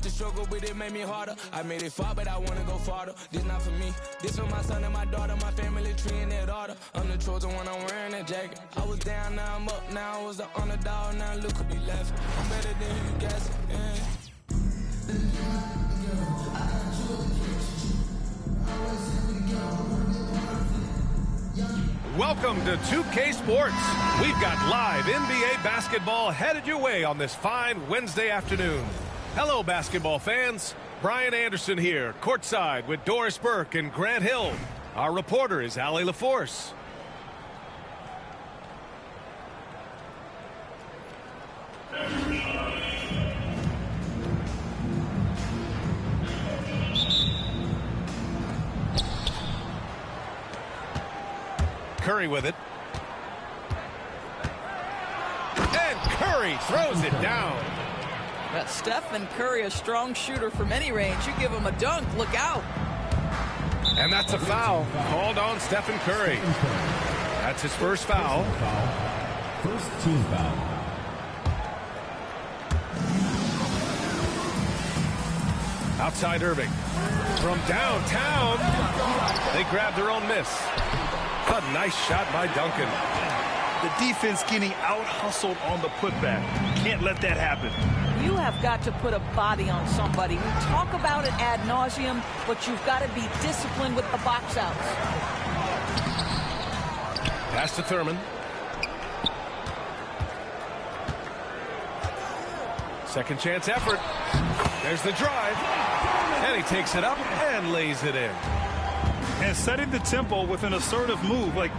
used to struggle, but it made me harder. I made it far, but I wanna go farther. This not for me. This for my son and my daughter, my family tree and their daughter. I'm the chosen one, I'm wearing that jacket. I was down, now I'm up. Now I was the underdog, now look who be left. I'm better than you guessing. Yeah. Welcome to 2K Sports. We've got live NBA basketball headed your way on this fine Wednesday afternoon. Hello, basketball fans. Brian Anderson here, courtside with Doris Burke and Grant Hill. Our reporter is Allie LaForce. Curry with it. And Curry throws it down. That Stephen Curry, a strong shooter from any range. You give him a dunk, look out. And that's a foul called on Stephen Curry. That's his first foul. First team foul. Outside Irving. From downtown, they grab their own miss. A nice shot by Duncan. The defense getting out-hustled on the putback. Can't let that happen. You have got to put a body on somebody. We talk about it ad nauseum, but you've got to be disciplined with the box outs. Pass to Thurman. Second chance effort. There's the drive. And he takes it up and lays it in. And setting the tempo with an assertive move. Like,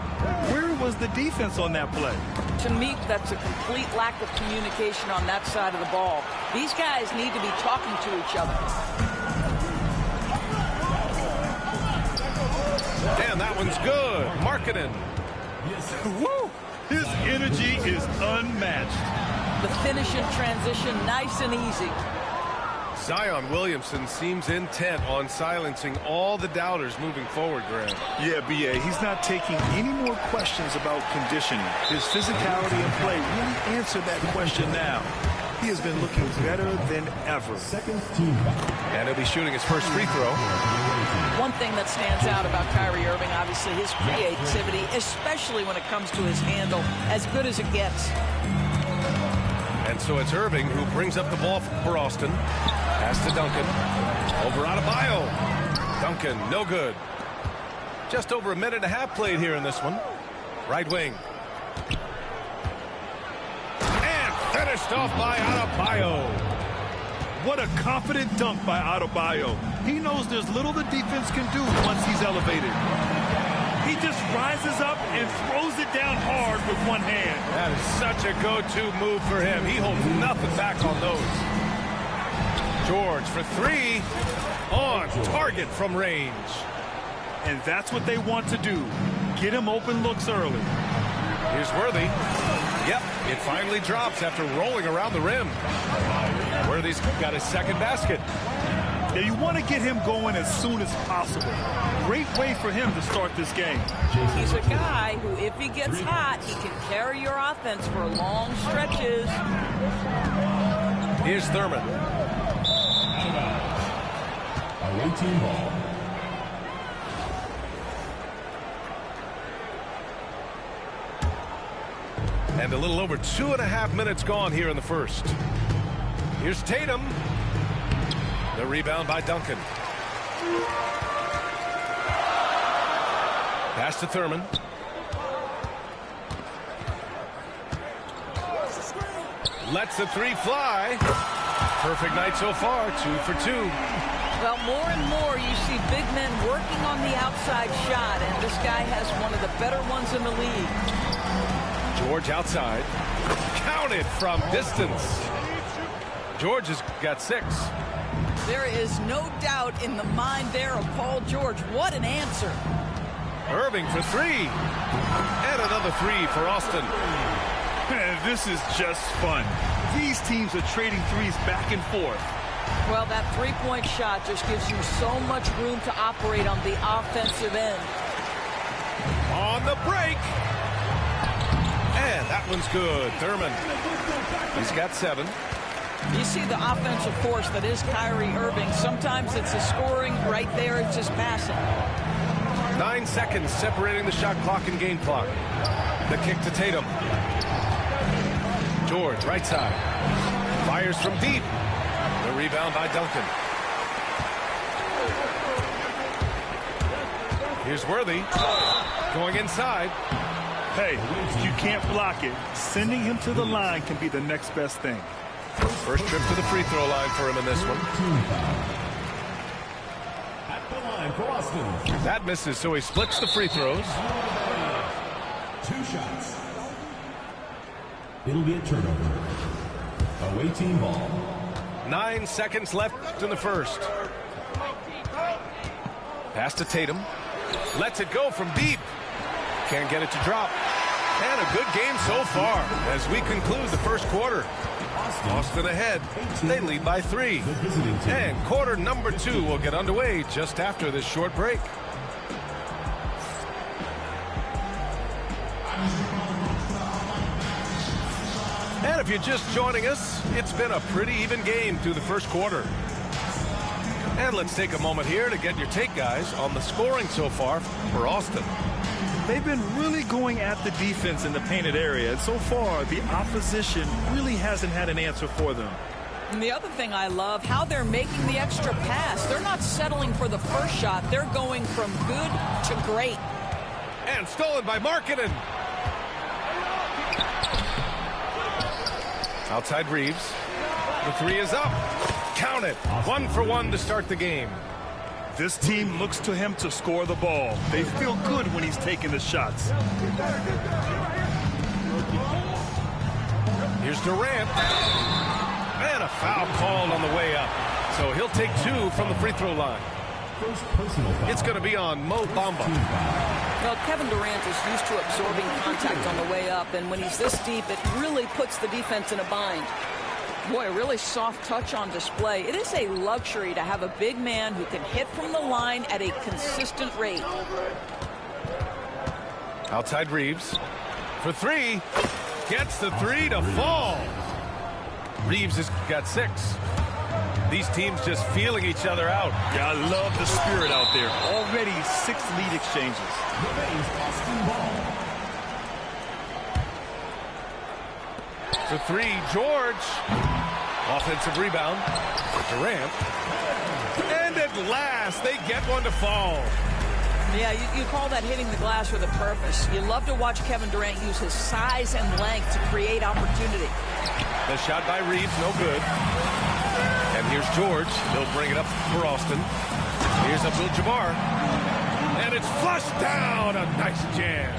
where was the defense on that play? To me, that's a complete lack of communication on that side of the ball. These guys need to be talking to each other. And that one's good. Markkanen. Woo! His energy is unmatched. The finish in transition, nice and easy. Zion Williamson seems intent on silencing all the doubters moving forward, Grant. Yeah, B.A., he's not taking any more questions about conditioning. His physicality and play really answered that question now. He has been looking better than ever. Second team foul. And he'll be shooting his first free throw. One thing that stands out about Kyrie Irving, obviously, his creativity, especially when it comes to his handle, as good as it gets. And so it's Irving who brings up the ball for Austin. Pass to Duncan. Over Adebayo. Duncan, no good. Just over a minute and a half played here in this one. Right wing. And finished off by Adebayo. What a confident dunk by Adebayo. He knows there's little the defense can do once he's elevated. He just rises up and throws it down hard with one hand. That is such a go-to move for him. He holds nothing back on those. George for three. On target from range. And that's what they want to do. Get him open looks early. Here's Worthy. Yep, it finally drops after rolling around the rim. Worthy's got his second basket. Yeah, you want to get him going as soon as possible. Great way for him to start this game. He's a guy who, if he gets hot, he can carry your offense for long stretches. Here's Thurman. Away team ball. And a little over 2.5 minutes gone here in the first. Here's Tatum. The rebound by Duncan. Pass to Thurman. Lets the three fly. Perfect night so far, 2 for 2. Well, more and more you see big men working on the outside shot, and this guy has one of the better ones in the league. George outside. Counted from distance. George has got 6. There is no doubt in the mind there of Paul George. What an answer. Irving for 3. And another 3 for Austin. Man, this is just fun. These teams are trading threes back and forth. Well, that three-point shot just gives you so much room to operate on the offensive end. On the break. And that one's good. Thurman. He's got 7. You see the offensive force that is Kyrie Irving. Sometimes it's the scoring. Right there, it's just passing. 9 seconds separating the shot clock and game clock. The kick to Tatum. George, right side. Fires from deep. The rebound by Duncan. Here's Worthy. Going inside. Hey, you can't block it. Sending him to the line can be the next best thing. First trip to the free throw line for him in this one. At the line for Austin. That misses, so he splits the free throws. 2 shots. It'll be a turnover. Away team ball. 9 seconds left in the first. Pass to Tatum. Lets it go from deep. Can't get it to drop. And a good game so far as we conclude the first quarter. Austin ahead. They lead by 3. And quarter number 2 will get underway just after this short break. And if you're just joining us, it's been a pretty even game through the first quarter. And let's take a moment here to get your take, guys, on the scoring so far for Austin. They've been really going at the defense in the painted area. And so far, the opposition really hasn't had an answer for them. And the other thing I love, how they're making the extra pass. They're not settling for the first shot. They're going from good to great. And stolen by Markkanen. Outside Reeves. The 3 is up. Count it. 1 for 1 to start the game. This team looks to him to score the ball. They feel good when he's taking the shots. Here's Durant. And a foul called on the way up. So he'll take 2 from the free throw line. First personal foul. It's going to be on Mo Bamba. Well, Kevin Durant is used to absorbing contact on the way up, and when he's this deep, it really puts the defense in a bind. Boy, a really soft touch on display. It is a luxury to have a big man who can hit from the line at a consistent rate. Outside Reeves. For 3. Gets the 3 to fall. Reeves has got 6. These teams just feeling each other out. Yeah, I love the spirit out there. Already 6 lead exchanges. Remains Austin ball. For 3, George. Offensive rebound. Durant. And at last, they get one to fall. Yeah, you call that hitting the glass with a purpose. You love to watch Kevin Durant use his size and length to create opportunity. The shot by Reeves, no good. And here's George. He'll bring it up for Austin. Here's Abdul-Jabbar. And it's flushed down. A nice jam.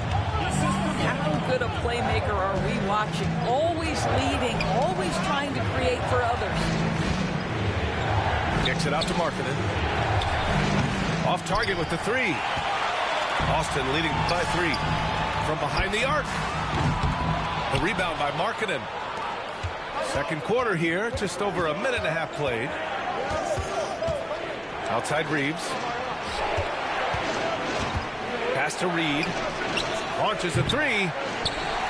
How good a playmaker are we watching? Always leading, always trying to create for others. Kicks it out to Markkanen. Off target with the 3. Austin leading by 3. From behind the arc. The rebound by Markkanen. Second quarter here, just over a minute and a half played. Outside Reeves. Pass to Reed. Launches a 3.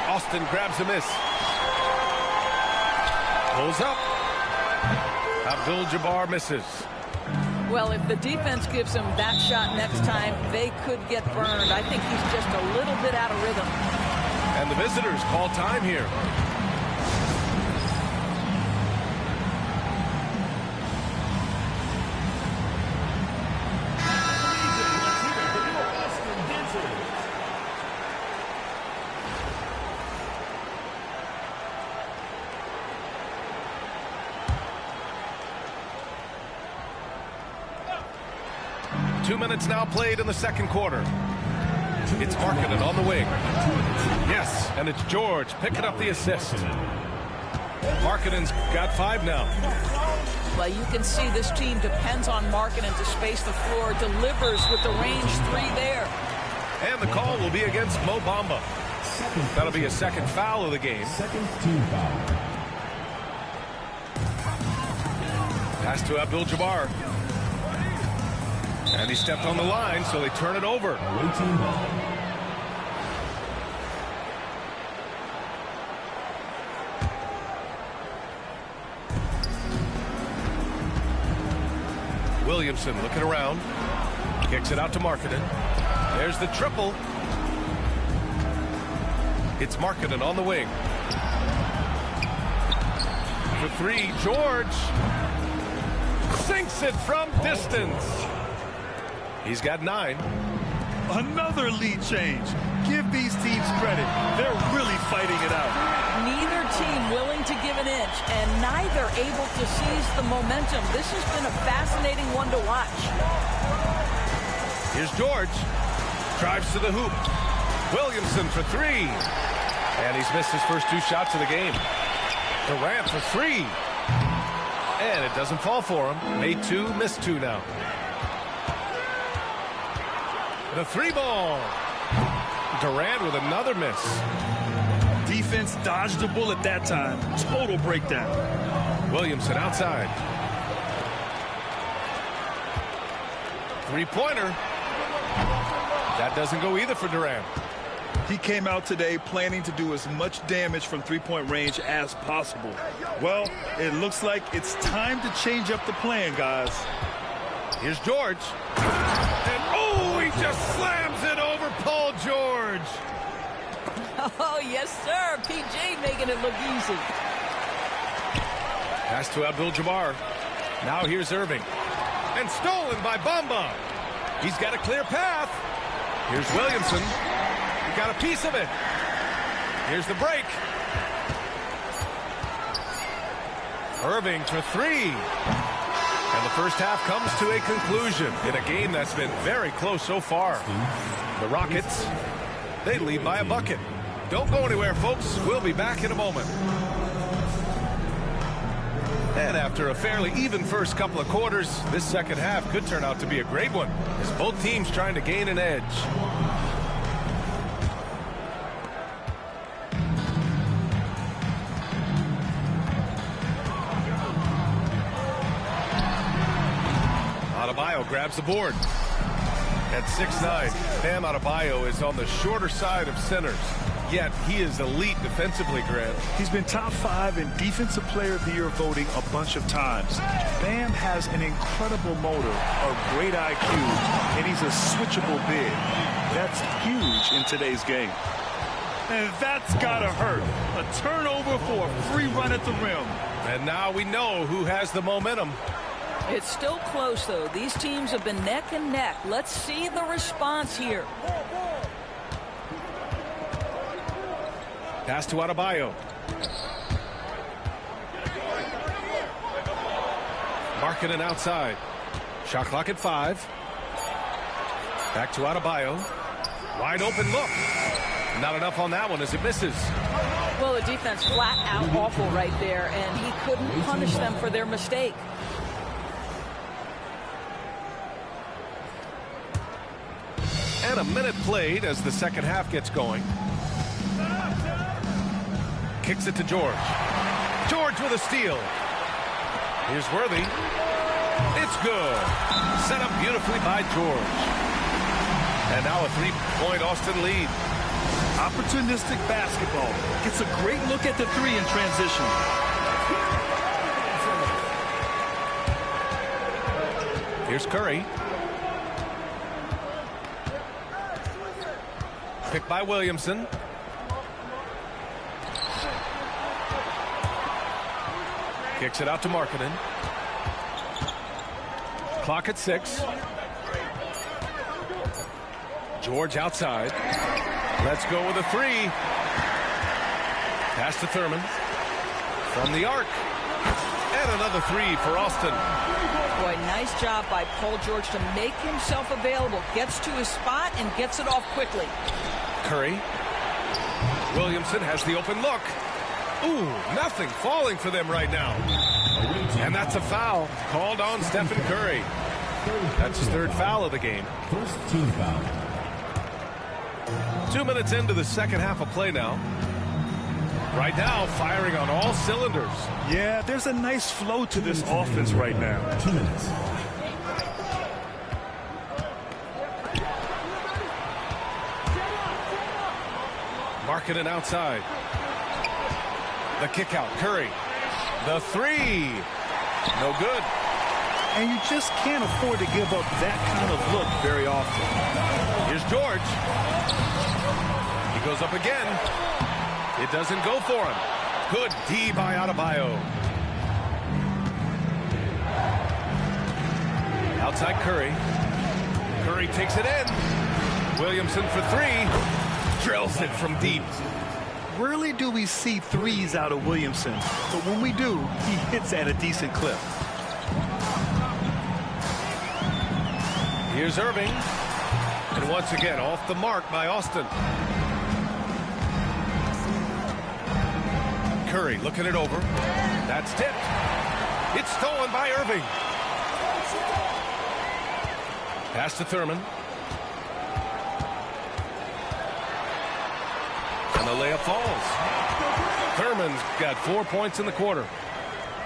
Austin grabs a miss. Pulls up. Abdul-Jabbar misses. Well, if the defense gives him that shot next time, they could get burned. I think he's just a little bit out of rhythm. And the visitors call time here. Two minutes now played in the second quarter. It's Markkanen on the wing. Yes, and it's George picking up the assist. Markkanen's got 5 now. Well, you can see this team depends on Markkanen to space the floor, delivers with the range 3 there. And the call will be against Mo Bamba. That'll be a second foul of the game. Second team foul. Pass to Abdul-Jabbar. And he stepped on the line, so they turn it over. Away team ball. Williamson looking around. Kicks it out to Markkanen. There's the triple. It's Markkanen on the wing. For three, George. Sinks it from distance. He's got 9. Another lead change. Give these teams credit. They're really fighting it out. Neither team willing to give an inch, and neither able to seize the momentum. This has been a fascinating one to watch. Here's George. Drives to the hoop. Williamson for 3. And he's missed his first 2 shots of the game. Durant for 3. And it doesn't fall for him. Made 2, missed 2 now. The 3 ball. Durant with another miss. Defense dodged the bullet that time. Total breakdown. Williamson outside. 3-pointer. That doesn't go either for Durant. He came out today planning to do as much damage from three-point range as possible. Well, it looks like it's time to change up the plan, guys. Here's George. And oh, he just slams it over Paul George. Oh, yes, sir. PJ making it look easy. Pass to Abdul-Jabbar. Now here's Irving. And stolen by Bamba. He's got a clear path. Here's Williamson. He got a piece of it. Here's the break. Irving for 3. And the first half comes to a conclusion in a game that's been very close so far. The Rockets, they lead by a bucket. Don't go anywhere, folks. We'll be back in a moment. And after a fairly even first couple of quarters, this second half could turn out to be a great one, as both teams trying to gain an edge. Adebayo grabs the board. At 6'9", Bam Adebayo is on the shorter side of centers. Yet he is elite defensively, Grant. He's been top 5 in Defensive Player of the Year voting a bunch of times. Bam has an incredible motor, a great IQ, and he's a switchable big. That's huge in today's game. And that's gotta hurt. A turnover for a free run at the rim. And now we know who has the momentum. It's still close, though. These teams have been neck and neck. Let's see the response here. Pass to Adebayo. Markkanen outside. Shot clock at 5. Back to Adebayo. Wide open look. Not enough on that one as it misses. Well, the defense flat out awful right there, and he couldn't punish them for their mistake. And a minute played as the second half gets going. Kicks it to George. George with a steal. Here's Worthy. It's good. Set up beautifully by George. And now a 3-point Austin lead. Opportunistic basketball. Gets a great look at the 3 in transition. Here's Curry. Picked by Williamson. Kicks it out to Markkanen. Clock at 6. George outside. Let's go with a 3. Pass to Thurman. From the arc. And another 3 for Austin. Boy, nice job by Paul George to make himself available. Gets to his spot and gets it off quickly. Curry. Williamson has the open look. Ooh, nothing falling for them right now. And that's a foul called on Stephen Curry. That's his 3rd foul of the game. First team foul. 2 minutes into the second half of play now. Right now, firing on all cylinders. Yeah, there's a nice flow to this offense right now. 2 minutes. Markkanen outside. The kick out. Curry. The 3. No good. and you just can't afford to give up that kind of look very often. Here's George. He goes up again. It doesn't go for him. Good D by Adebayo. Outside Curry. Curry takes it in. Williamson for three. Drills it from deep. Rarely do we see threes out of Williamson, but when we do, he hits at a decent clip. Here's Irving. And once again, off the mark by Austin. Curry looking it over. That's tipped. It's stolen by Irving. Pass to Thurman. And the layup falls. Thurman's got 4 points in the quarter.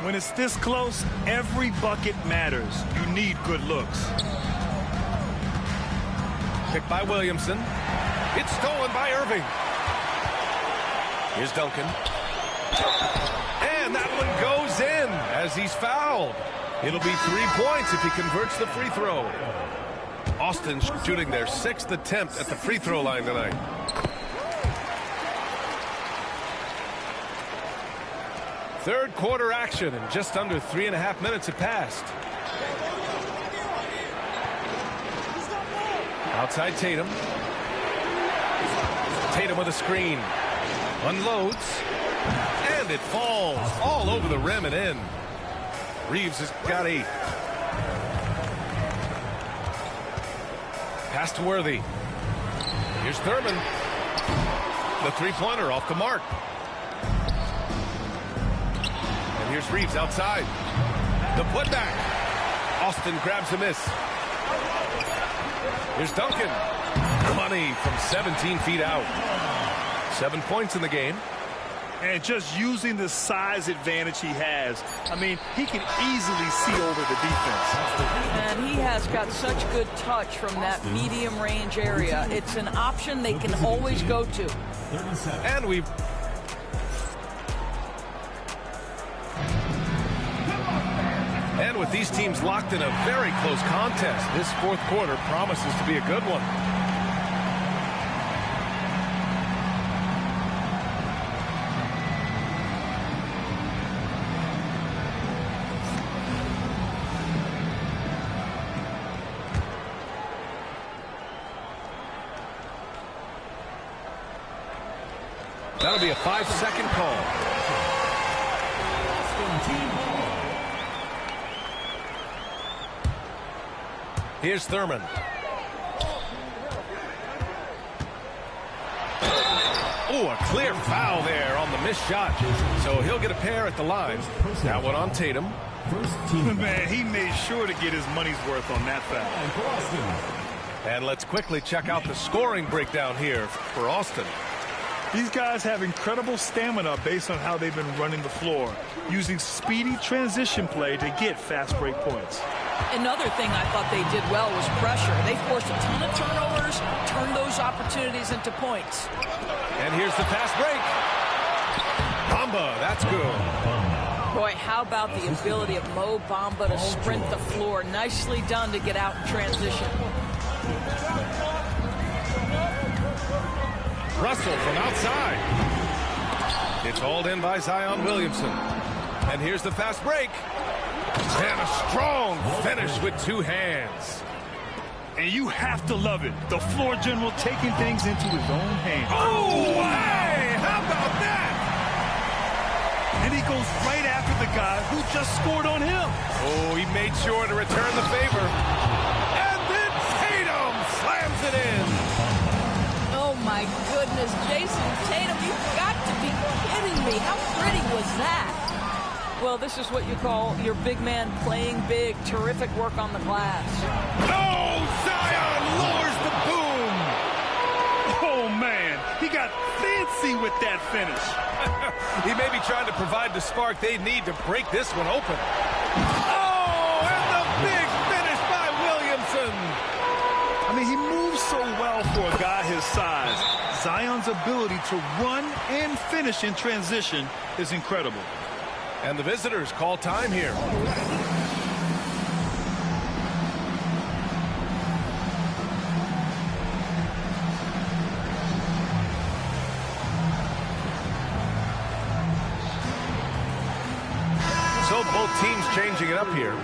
When it's this close, every bucket matters. You need good looks. Picked by Williamson. It's stolen by Irving. Here's Duncan. And that one goes in as he's fouled. It'll be 3 points if he converts the free throw. Austin shooting their 6th attempt at the free throw line tonight. Third quarter action, and just under 3.5 minutes have passed. Outside Tatum. Tatum with a screen. Unloads. And it falls all over the rim and in. Reeves has got 8. Pass to Worthy. Here's Thurman. The three-pointer off the mark. And here's Reeves outside. The putback. Austin grabs the miss. Here's Duncan. Money from 17 feet out. 7 points in the game. And just using the size advantage he has, I mean, he can easily see over the defense. And he has got such good touch from that medium range area. It's an option they can always go to. And with these teams locked in a very close contest, this fourth quarter promises to be a good one. That'll be a 5-second call. Here's Thurman. Oh, a clear foul there on the missed shot. So he'll get a pair at the line. That one on Tatum. Man, he made sure to get his money's worth on that foul. And let's quickly check out the scoring breakdown here for Austin. These guys have incredible stamina based on how they've been running the floor, using speedy transition play to get fast break points. Another thing I thought they did well was pressure. They forced a ton of turnovers, turned those opportunities into points. And here's the fast break. Bamba, that's good. Boy, how about the ability of Mo Bamba to sprint the floor? Nicely done to get out in transition. Russell from outside. It's hauled in by Zion Williamson. And here's the fast break. And a strong finish with 2 hands. And you have to love it. The floor general taking things into his own hands. Oh, hey, how about that? And he goes right after the guy who just scored on him. Oh, he made sure to return the favor. And then Tatum slams it in. Oh, my goodness. Jason Tatum, you've got to be kidding me. How pretty was that? Well, this is what you call your big man playing big. Terrific work on the glass. Oh, Zion lowers the boom. Oh, man. He got fancy with that finish. He may be trying to provide the spark they need to break this one open. Oh, and the big finish by Williamson. I mean, he moves so well for a guy his size. Zion's ability to run and finish in transition is incredible. And the visitors call time here. teams changing it up here.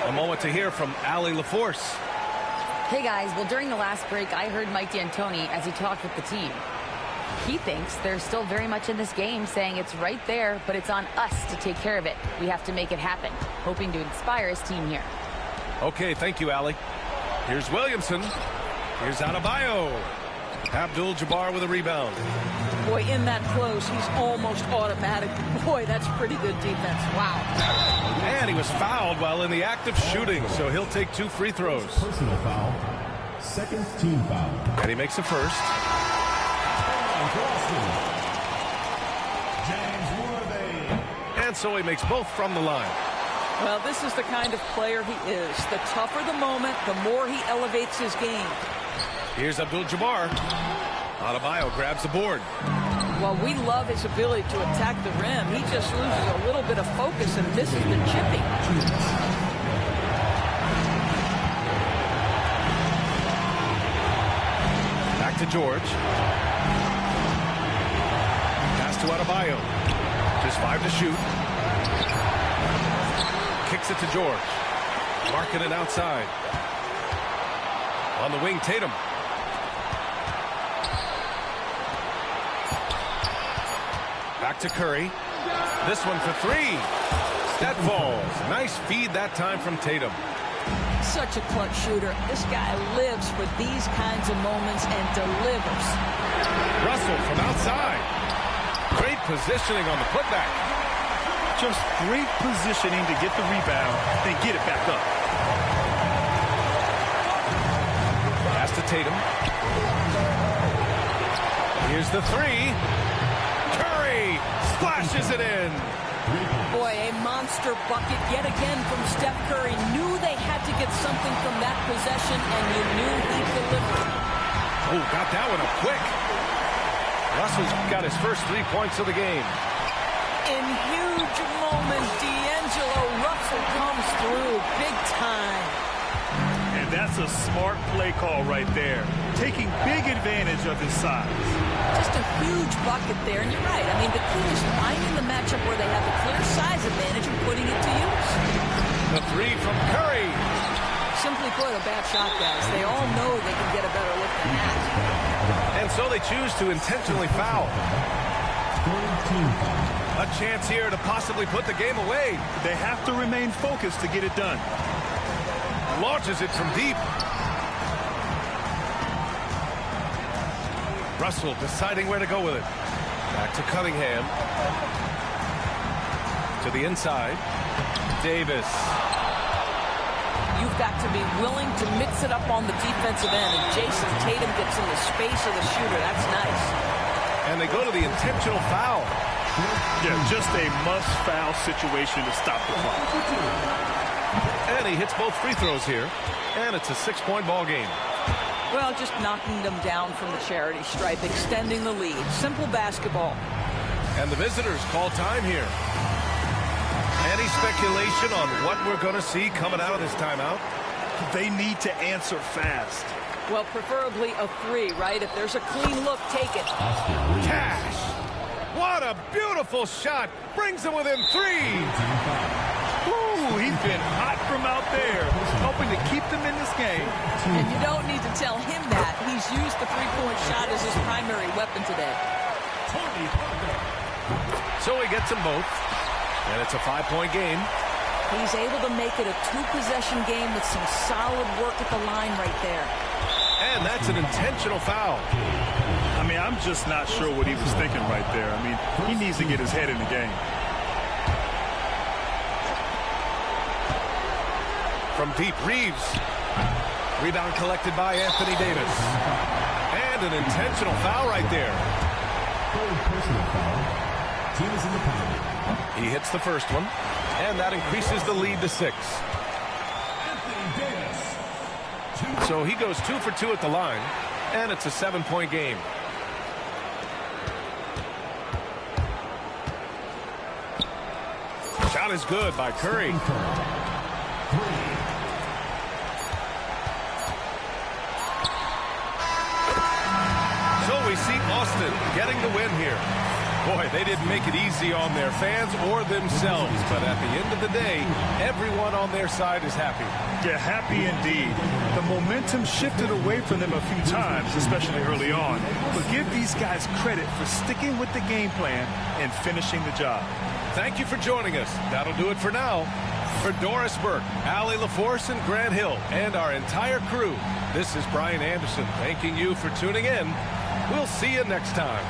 A moment to hear from Allie LaForce. Hey guys, well during the last break I heard Mike D'Antoni as he talked with the team. He thinks they're still very much in this game, saying it's right there, but it's on us to take care of it. We have to make it happen, hoping to inspire his team here. Okay, thank you, Allie. Here's Williamson. Here's Adebayo. Abdul-Jabbar with a rebound. Boy, in that close, he's almost automatic. Boy, that's pretty good defense. Wow. And he was fouled while in the act of shooting, so he'll take 2 free throws. Personal foul. Second team foul. And he makes the first. James Worthy. And so he makes both from the line. Well, this is the kind of player he is. The tougher the moment, the more he elevates his game. Here's Abdul-Jabbar. Adebayo grabs the board. While we love his ability to attack the rim, he just loses a little bit of focus and misses the chipping. Back to George. Pass to Adebayo. Just 5 to shoot. Kicks it to George. Marking it outside. On the wing, Tatum. Back to Curry. This one for 3. That falls. Nice feed that time from Tatum. Such a clutch shooter. This guy lives for these kinds of moments and delivers. Russell from outside. Great positioning on the putback. Just great positioning to get the rebound and get it back up. Pass to Tatum. Here's the 3. Curry splashes it in. Boy, a monster bucket yet again from Steph Curry. Knew they had to get something from that possession, and you knew he'd deliver. Oh, got that one up quick. Russell's got his first 3 points of the game. In huge moments, D'Angelo Russell comes through big time. And that's a smart play call right there. Taking big advantage of his size. Just a huge bucket there, and you're right. I mean, the key is finding the matchup where they have a clear size advantage and putting it to use. The 3 from Curry. Simply put, a bad shot, guys. They all know they can get a better look than that. And so they choose to intentionally foul. A chance here to possibly put the game away. They have to remain focused to get it done. Launches it from deep. Russell deciding where to go with it. Back to Cunningham. To the inside. Davis. You've got to be willing to mix it up on the defensive end, and Jason Tatum gets in the space of the shooter. That's nice. And they go to the intentional foul. Yeah, just a must-foul situation to stop the clock. And he hits both free throws here. And it's a 6-point ball game. Well, just knocking them down from the charity stripe, extending the lead. Simple basketball. And the visitors call time here. Any speculation on what we're going to see coming out of this timeout? They need to answer fast. Well, preferably a 3, right? If there's a clean look, take it. Cash. What a beautiful shot. Brings them within 3. Ooh, he's been hot from out there, hoping to keep them in this game. And you don't need to tell him that. He's used the 3-point shot as his primary weapon today. So he gets them both. And it's a 5-point game. He's able to make it a 2-possession game with some solid work at the line right there. And that's an intentional foul. I mean, I'm just not sure what he was thinking right there. I mean, he needs to get his head in the game. From deep, Reeves. Rebound collected by Anthony Davis. And an intentional foul right there. Third personal foul. Team is in the penalty. He hits the first one, and that increases the lead to 6. So he goes 2 for 2 at the line, and it's a 7-point game. Shot is good by Curry. So we see Austin getting the win here. Boy, they didn't make it easy on their fans or themselves, but at the end of the day, everyone on their side is happy. Yeah, happy indeed. The momentum shifted away from them a few times, especially early on. But give these guys credit for sticking with the game plan and finishing the job. Thank you for joining us. That'll do it for now. For Doris Burke, Allie LaForce, and Grant Hill, and our entire crew, this is Brian Anderson thanking you for tuning in. We'll see you next time.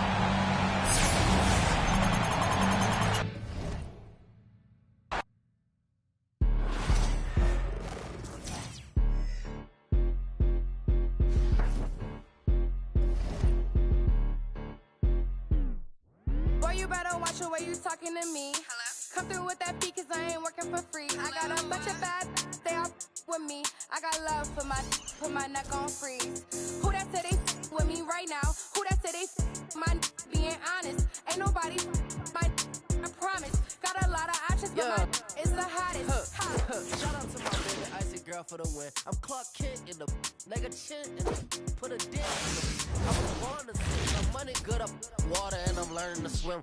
The way you talking to me. Hello? Come through with that beat cause I ain't working for free. Hello? I got a bunch of bad they all with me. I got love for put my neck on freeze. Who that said they with me right now? Who that said they my being honest? Ain't nobody my I promise. Got a lot of options but my is the hottest. Shout out to my baby icy girl for the win. I'm Clark Kent in the nigga chin in the put a dick in the I was born to see my money good up water and I'm learning to swim.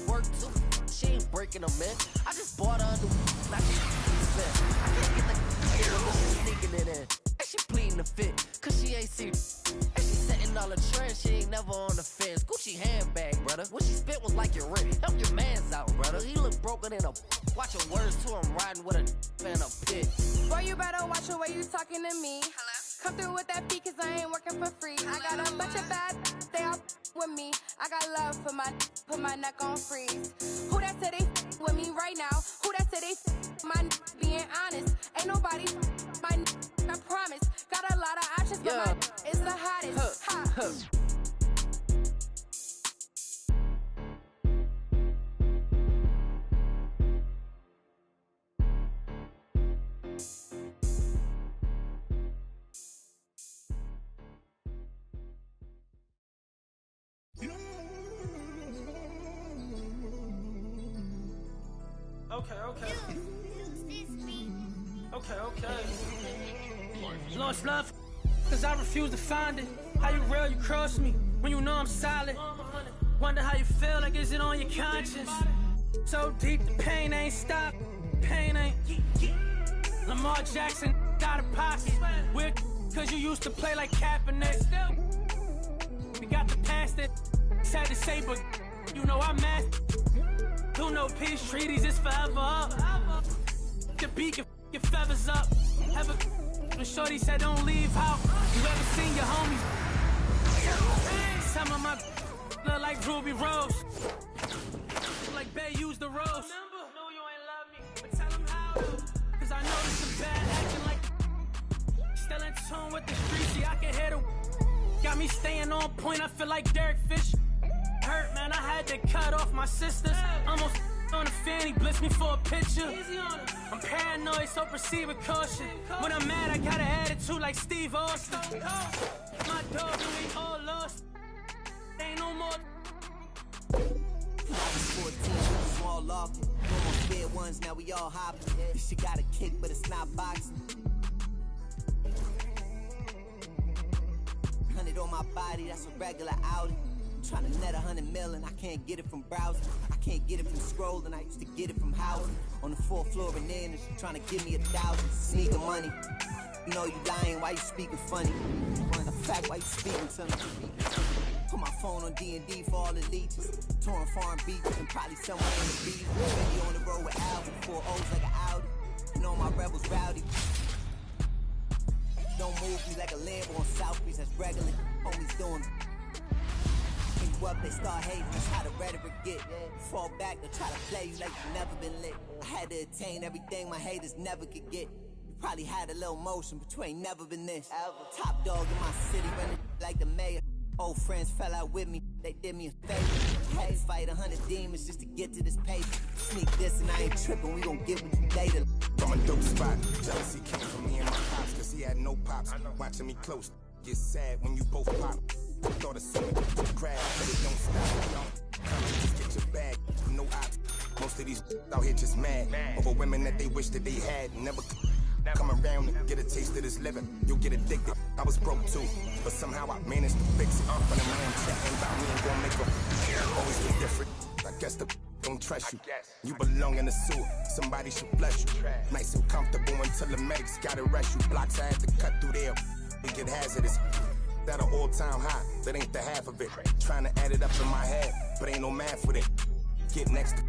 Work too, she ain't breaking them in. I just bought her a new I can't get the sneaking it in. And she pleading the fit, cause she ain't see. And she setting all the trends, she ain't never on the fence. Gucci handbag, brother. What she spit was like your rent. Help your mans out, brother. He look broken in a watch your words too, I'm riding with a in a pit. Boy, you better watch the way you talking to me. Hello? Come through with that beat cause I ain't working for free. Hello? I got a bunch of bad they all with me. I got love for put my neck on freeze. Who that said they with me right now? Who that said they my being honest? Ain't nobody my I promise. Got a lot of options but my is the hottest. Okay. Lost love, cause I refuse to find it. How you real, you cross me, when you know I'm solid. Wonder how you feel, like is it on your conscience? So deep, the pain ain't stopped. Pain ain't. Lamar Jackson, out of pocket. Weird, cause you used to play like Kaepernick. We got the past it, sad to say, but you know I'm mad. Do no peace treaties, it's forever up. The beat can your feathers up. Ever the shorty said don't leave out. You ever seen your homies? Some of my look like Ruby Rose. Like Bay used the rose. No, you ain't love me, but tell them how to. Cause I know this is bad acting like still in tune with the streets. See, I can hear the got me staying on point. I feel like Derek Fish. Hurt, man, I had to cut off my sisters. Almost on the fan, he blitzed me for a picture. I'm paranoid, so proceed with caution. When I'm mad, I got an attitude like Steve Austin. My dog, we all lost. Ain't no more. I was 14, small loft. Almost fair ones, now we all hopping. This shit got a kick, but it's not boxing. 100 on my body, that's a regular outing. Trying to net 100 million, I can't get it from browsing. I can't get it from scrolling, I used to get it from housing. On the 4th floor in there, and she trying to give me 1,000. Sneaker money. You know you lying, why you speaking funny? The fact, why you speaking to me? Put my phone on D&D for all the leeches. Touring foreign beaches and probably somewhere in the beach. Maybe on the road with Alvin, 4 O's like an Audi. You know my rebels rowdy. Don't move me like a Lambo on South Beach, that's regular. Homies doing it. Up, they start hating, that's how the rhetoric get. Fall back, they try to play you like you never been lit. I had to attain everything my haters never could get. You probably had a little motion, but you ain't never been this. Top dog in my city, running like the mayor. Old friends fell out with me, they did me a favor. Had to fight 100 demons just to get to this paper. Sneak this and I ain't tripping, we gon' get what you later. From a dope spot, jealousy came from me and my pops, cause he had no pops. Watching me close, get sad when you both pop. Thought of something to grab, but it don't stop. Just get your bag, no ops. Most of these out here just mad over women that they wish that they had. Never Come around and get a taste of this living. You'll get addicted. I was broke too, but somehow I managed to fix it. When a man chatting about me and gonna make a always get different. I guess the don't trust you. You belong in the sewer. Somebody should bless you. Nice and comfortable until the medics gotta rush you. Blocks I had to cut through there. It get hazardous. That an all-time high. That ain't the half of it. Trying to add it up in my head, but ain't no math with it. Get next to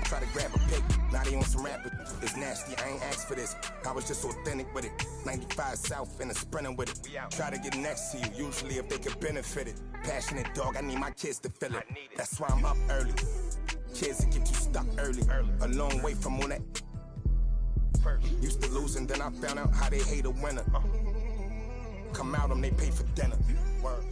try to grab a pic, now they on some rapper. It's nasty, I ain't asked for this. I was just authentic with it. 95 South and a Sprinter with it. Try to get next to you, usually if they could benefit it. Passionate dog, I need my kids to feel it. That's why I'm up early. Kids that get you stuck early. A long way from on that. Used to lose and then I found out how they hate a winner. Come out them, they pay for dinner. Word.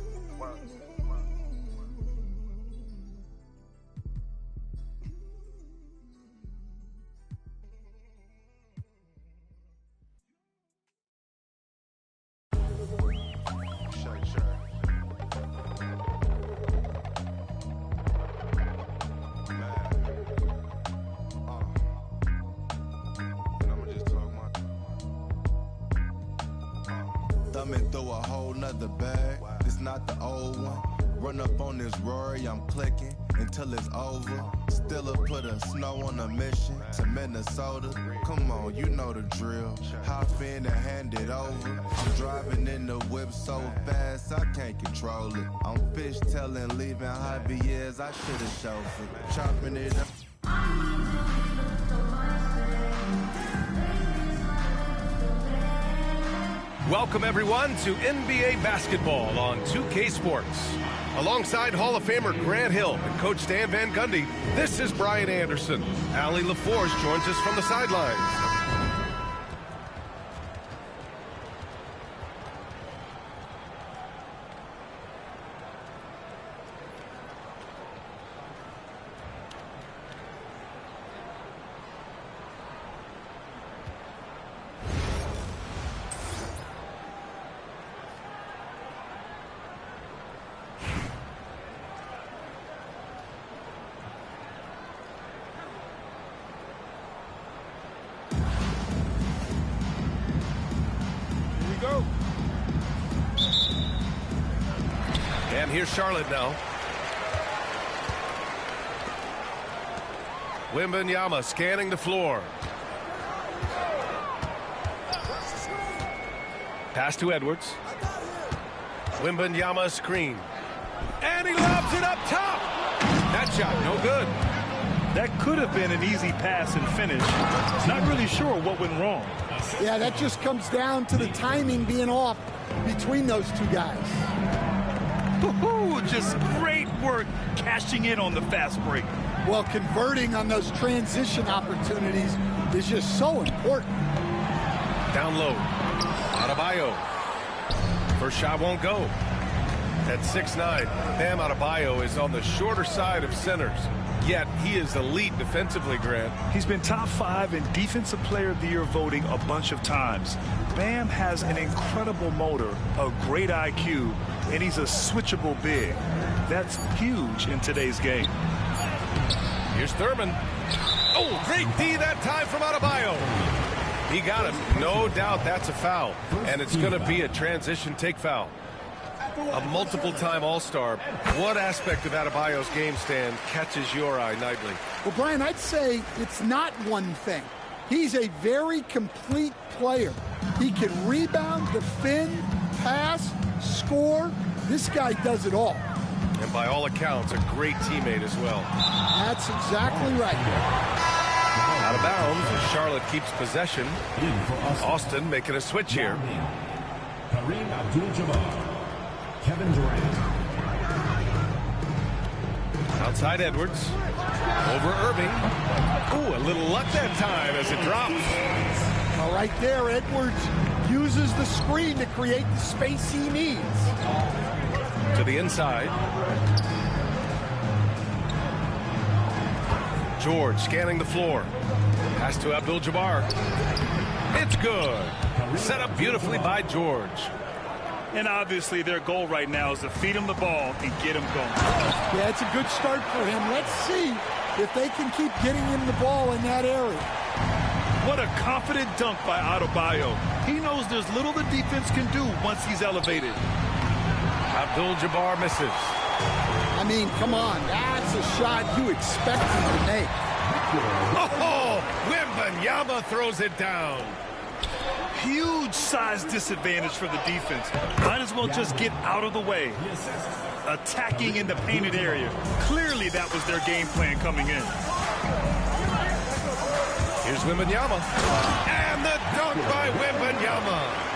Thumbing through a whole nother bag. It's not the old one. Run up on this Rory, I'm clicking until it's over. Still put a snow on a mission to Minnesota. Come on, you know the drill. Hop in and hand it over. I'm driving in the whip so fast I can't control it. I'm fishtailing, leaving Javier's. I should've chauffeured. Chopping it up. Welcome, everyone, to NBA basketball on 2K Sports. Alongside Hall of Famer Grant Hill and Coach Stan Van Gundy, this is Brian Anderson. Allie LaForce joins us from the sidelines. And here's Charlotte now. Wembanyama scanning the floor. Pass to Edwards. Wembanyama screen. And he lobs it up top. That shot, no good. That could have been an easy pass and finish. Not really sure what went wrong. Yeah, that just comes down to the timing being off between those two guys. Just great work cashing in on the fast break. Well, converting on those transition opportunities is just so important. Down low. Adebayo. First shot won't go. At 6'9", Bam Adebayo is on the shorter side of centers. Yet he is elite defensively, Grant. He's been top 5 in Defensive Player of the Year voting a bunch of times. Bam has an incredible motor, a great IQ, and he's a switchable big. That's huge in today's game. Here's Thurman. Oh, great D that time from Adebayo. He got him. No doubt that's a foul. And it's going to be a transition take foul. A multiple-time All-Star. What aspect of Adebayo's game, Stan, catches your eye nightly? Well, Brian, I'd say it's not one thing. He's a very complete player. He can rebound, defend, pass, score. This guy does it all. And by all accounts, a great teammate as well. That's exactly right. Out of bounds as Charlotte keeps possession. Austin making a switch here. Kareem Abdul-Jabbar. Kevin Durant. Outside Edwards. Over Irving. Ooh, a little luck that time as it drops. All right there, Edwards uses the screen to create the space he needs. To the inside. George scanning the floor. Pass to Abdul-Jabbar. It's good. Set up beautifully by George. And obviously their goal right now is to feed him the ball and get him going. Yeah, it's a good start for him. Let's see if they can keep getting him the ball in that area. What a confident dunk by Adebayo. He knows there's little the defense can do once he's elevated. Abdul-Jabbar misses. I mean, come on. That's a shot you expect him to make. Oh, Wembanyama throws it down. Huge size disadvantage for the defense. Might as well just get out of the way. Attacking in the painted area. Clearly that was their game plan coming in. Here's Wembanyama. And the dunk by Wembanyama.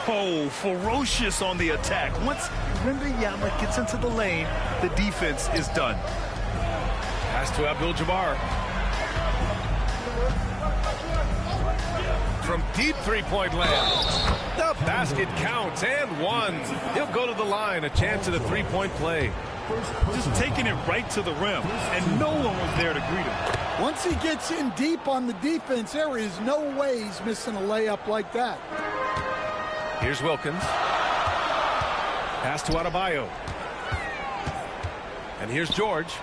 Oh, ferocious on the attack. Once Wembanyama gets into the lane, the defense is done. Pass to Abdul-Jabbar. From deep three-point land. The basket counts and one. He'll go to the line, a chance at a three-point play. Just taking it right to the rim, and no one was there to greet him. Once he gets in deep on the defense, there is no way he's missing a layup like that. Here's Wilkins. Pass to Adebayo. And here's George.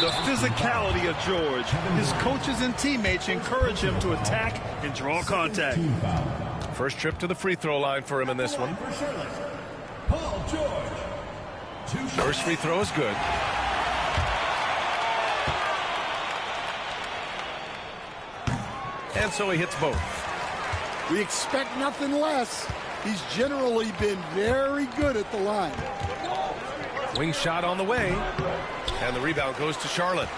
The physicality of George. His coaches and teammates encourage him to attack and draw contact. First trip to the free throw line for him in this one. Paul George. First free throw is good. And so he hits both. We expect nothing less. He's generally been very good at the line. Wing shot on the way. And the rebound goes to Charlotte.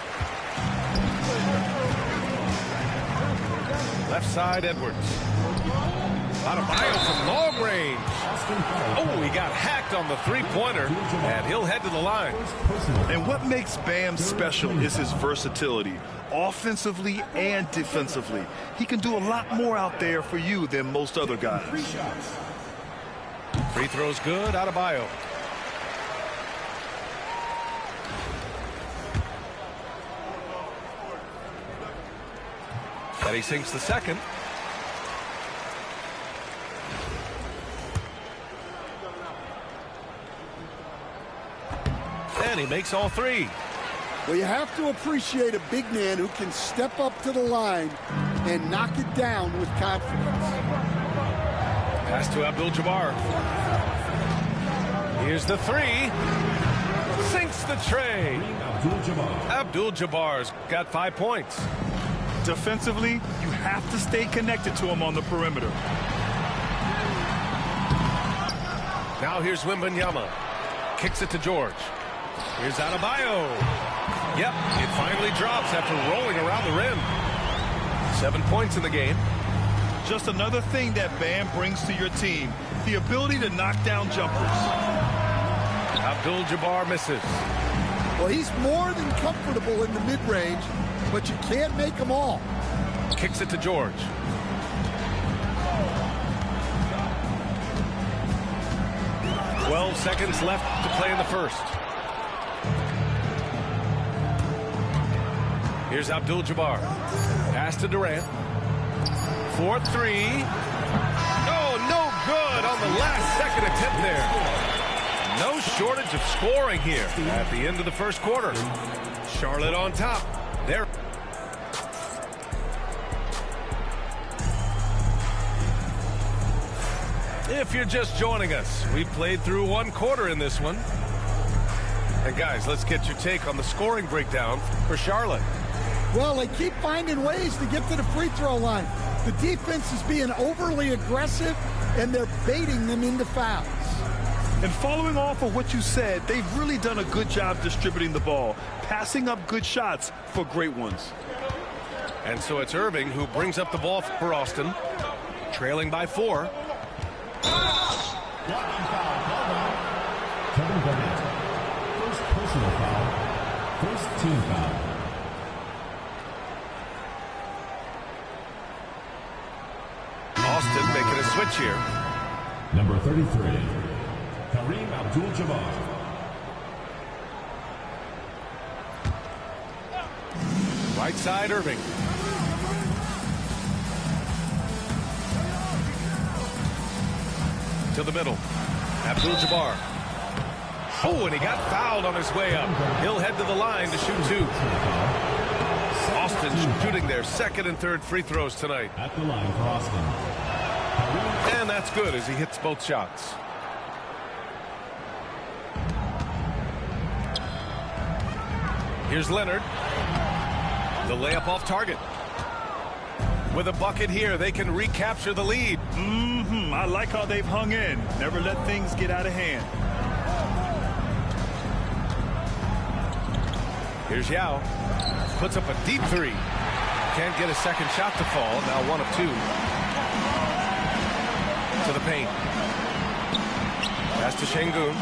Left side, Edwards. Adebayo from long range. Oh, he got hacked on the three-pointer, and he'll head to the line. And what makes Bam special is his versatility, offensively and defensively. He can do a lot more out there for you than most other guys. Free throw's good, Adebayo. And he sinks the second. And he makes all three. Well, you have to appreciate a big man who can step up to the line and knock it down with confidence. Pass to Abdul-Jabbar. Here's the three. Sinks the tray. Abdul-Jabbar's got 5 points. Defensively, you have to stay connected to him on the perimeter. Now here's Wembanyama. Kicks it to George. Here's Adebayo. Yep, it finally drops after rolling around the rim. 7 points in the game. Just another thing that Bam brings to your team, the ability to knock down jumpers. Abdul-Jabbar misses. Well, he's more than comfortable in the mid-range, but you can't make them all. Kicks it to George. Seconds left to play in the first. Here's Abdul-Jabbar. Pass to Durant. 4-3. Oh, no good on the last second attempt there. No shortage of scoring here at the end of the first quarter. Charlotte on top. There. If you're just joining us, we've played through one quarter in this one. And guys, let's get your take on the scoring breakdown for Charlotte. Well, they keep finding ways to get to the free throw line. The defense is being overly aggressive, and they're baiting them into fouls. And following off of what you said, they've really done a good job distributing the ball, passing up good shots for great ones. And so it's Irving who brings up the ball for Austin, trailing by 4. Kevin Garnett. First personal foul. First team foul. Austin making a switch here. Number 33, Kareem Abdul-Jabbar. Right side, Irving. To the middle. Abdul-Jabbar. Oh, and he got fouled on his way up. He'll head to the line to shoot 2. Austin Austin shooting their second and third free throws tonight. At the line for Austin. And that's good as he hits both shots. Here's Leonard. The layup off target. With a bucket here, they can recapture the lead. I like how they've hung in. Never let things get out of hand. Here's Yao. Puts up a deep three. Can't get a second shot to fall. Now 1 of 2. To the paint. Pass to Şengün.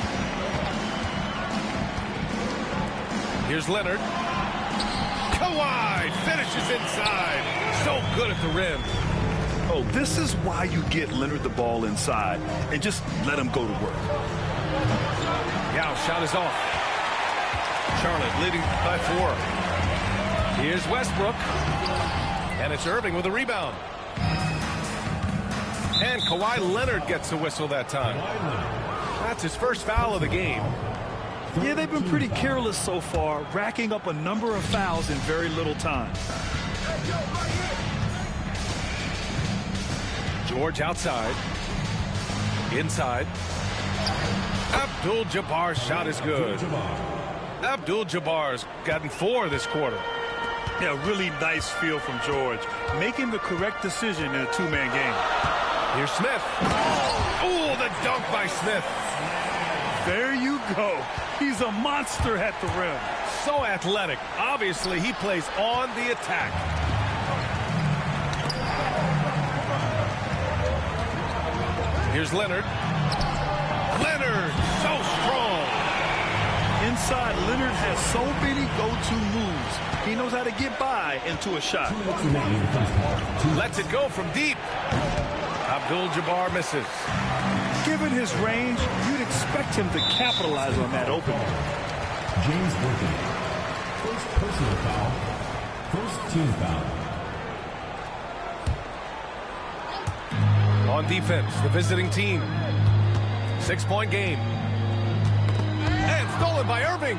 Here's Leonard. Kawhi finishes inside. So good at the rim. Oh, this is why you get Leonard the ball inside and just let him go to work. Yao shot is off. Charlotte leading by 4. Here's Westbrook. And it's Irving with a rebound. And Kawhi Leonard gets the whistle that time. That's his first foul of the game. Yeah, they've been pretty careless so far, racking up a number of fouls in very little time. George outside. Inside. Abdul-Jabbar's shot is good. Abdul-Jabbar's gotten 4 this quarter. Yeah, really nice feel from George, making the correct decision in a two-man game. Here's Smith. Oh, the dunk by Smith. There you go. He's a monster at the rim. So athletic. Obviously, he plays on the attack. Here's Leonard. Leonard, so strong. Inside, Leonard has so many go-to moves. He knows how to get by into a shot. Lets it go from deep. Abdul-Jabbar misses. Given his range, you'd expect him to capitalize on that opening. James Worthy. First personal foul. First team foul. On defense, the visiting team. 6-point game. And stolen by Irving.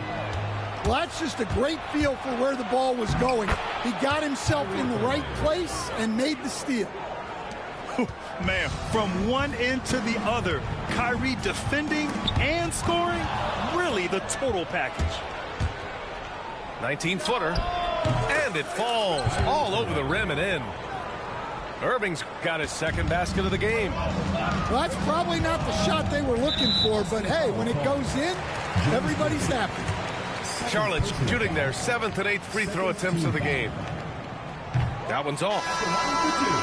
Well, that's just a great feel for where the ball was going. He got himself in the right place and made the steal. Man, from one end to the other, Kyrie defending and scoring, really the total package. 19-footer, and it falls all over the rim and in. Irving's got his second basket of the game. Well, that's probably not the shot they were looking for, but hey, when it goes in, everybody's happy. Charlotte's shooting their 7th and 8th free throw attempts of the game. That one's off.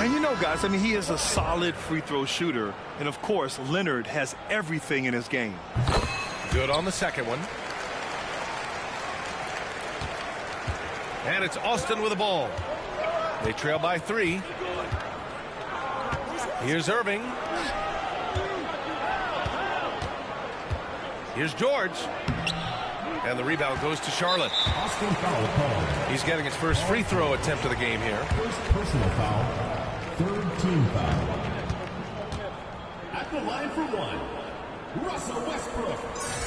And you know, guys, I mean, he is a solid free throw shooter. And, of course, Leonard has everything in his game. Good on the second one. And it's Austin with the ball. They trail by 3. Here's Irving. Here's George. And the rebound goes to Charlotte. Austin foul called. He's getting his first free throw attempt of the game here. First personal foul. Third team foul. At the line for 1, Russell Westbrook.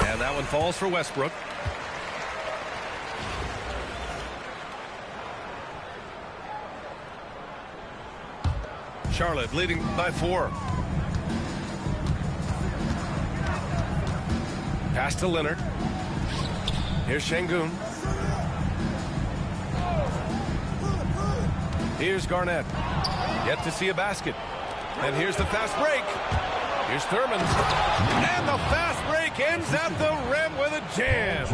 And that one falls for Westbrook. Charlotte leading by 4. Pass to Leonard. Here's Şengün. Here's Garnett. Yet to see a basket. And here's the fast break. Here's Thurman. And the fast break ends at the rim with a jam.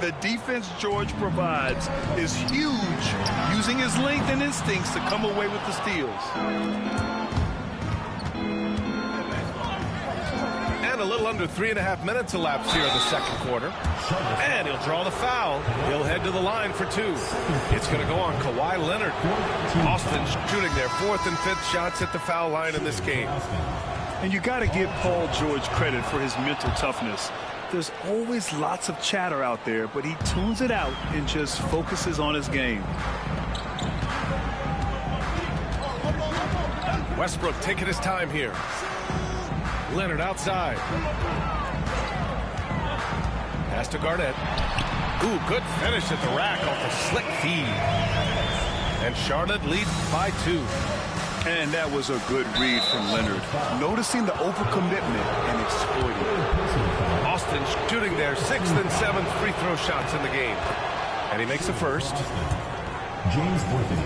The defense George provides is huge, using his length and instincts to come away with the steals. And a little under 3.5 minutes elapsed here in the second quarter. And he'll draw the foul. He'll head to the line for 2. It's going to go on Kawhi Leonard. Austin shooting their 4th and 5th shots at the foul line in this game. And you got to give Paul George credit for his mental toughness. There's always lots of chatter out there, but he tunes it out and just focuses on his game. Westbrook taking his time here. Leonard outside. Pass to Garnett. Ooh, good finish at the rack off a slick feed. And Charlotte leads by 2. And that was a good read from Leonard. Noticing the overcommitment and exploiting it. Austin shooting their 6th and 7th free throw shots in the game. And he makes the first. James Worthy,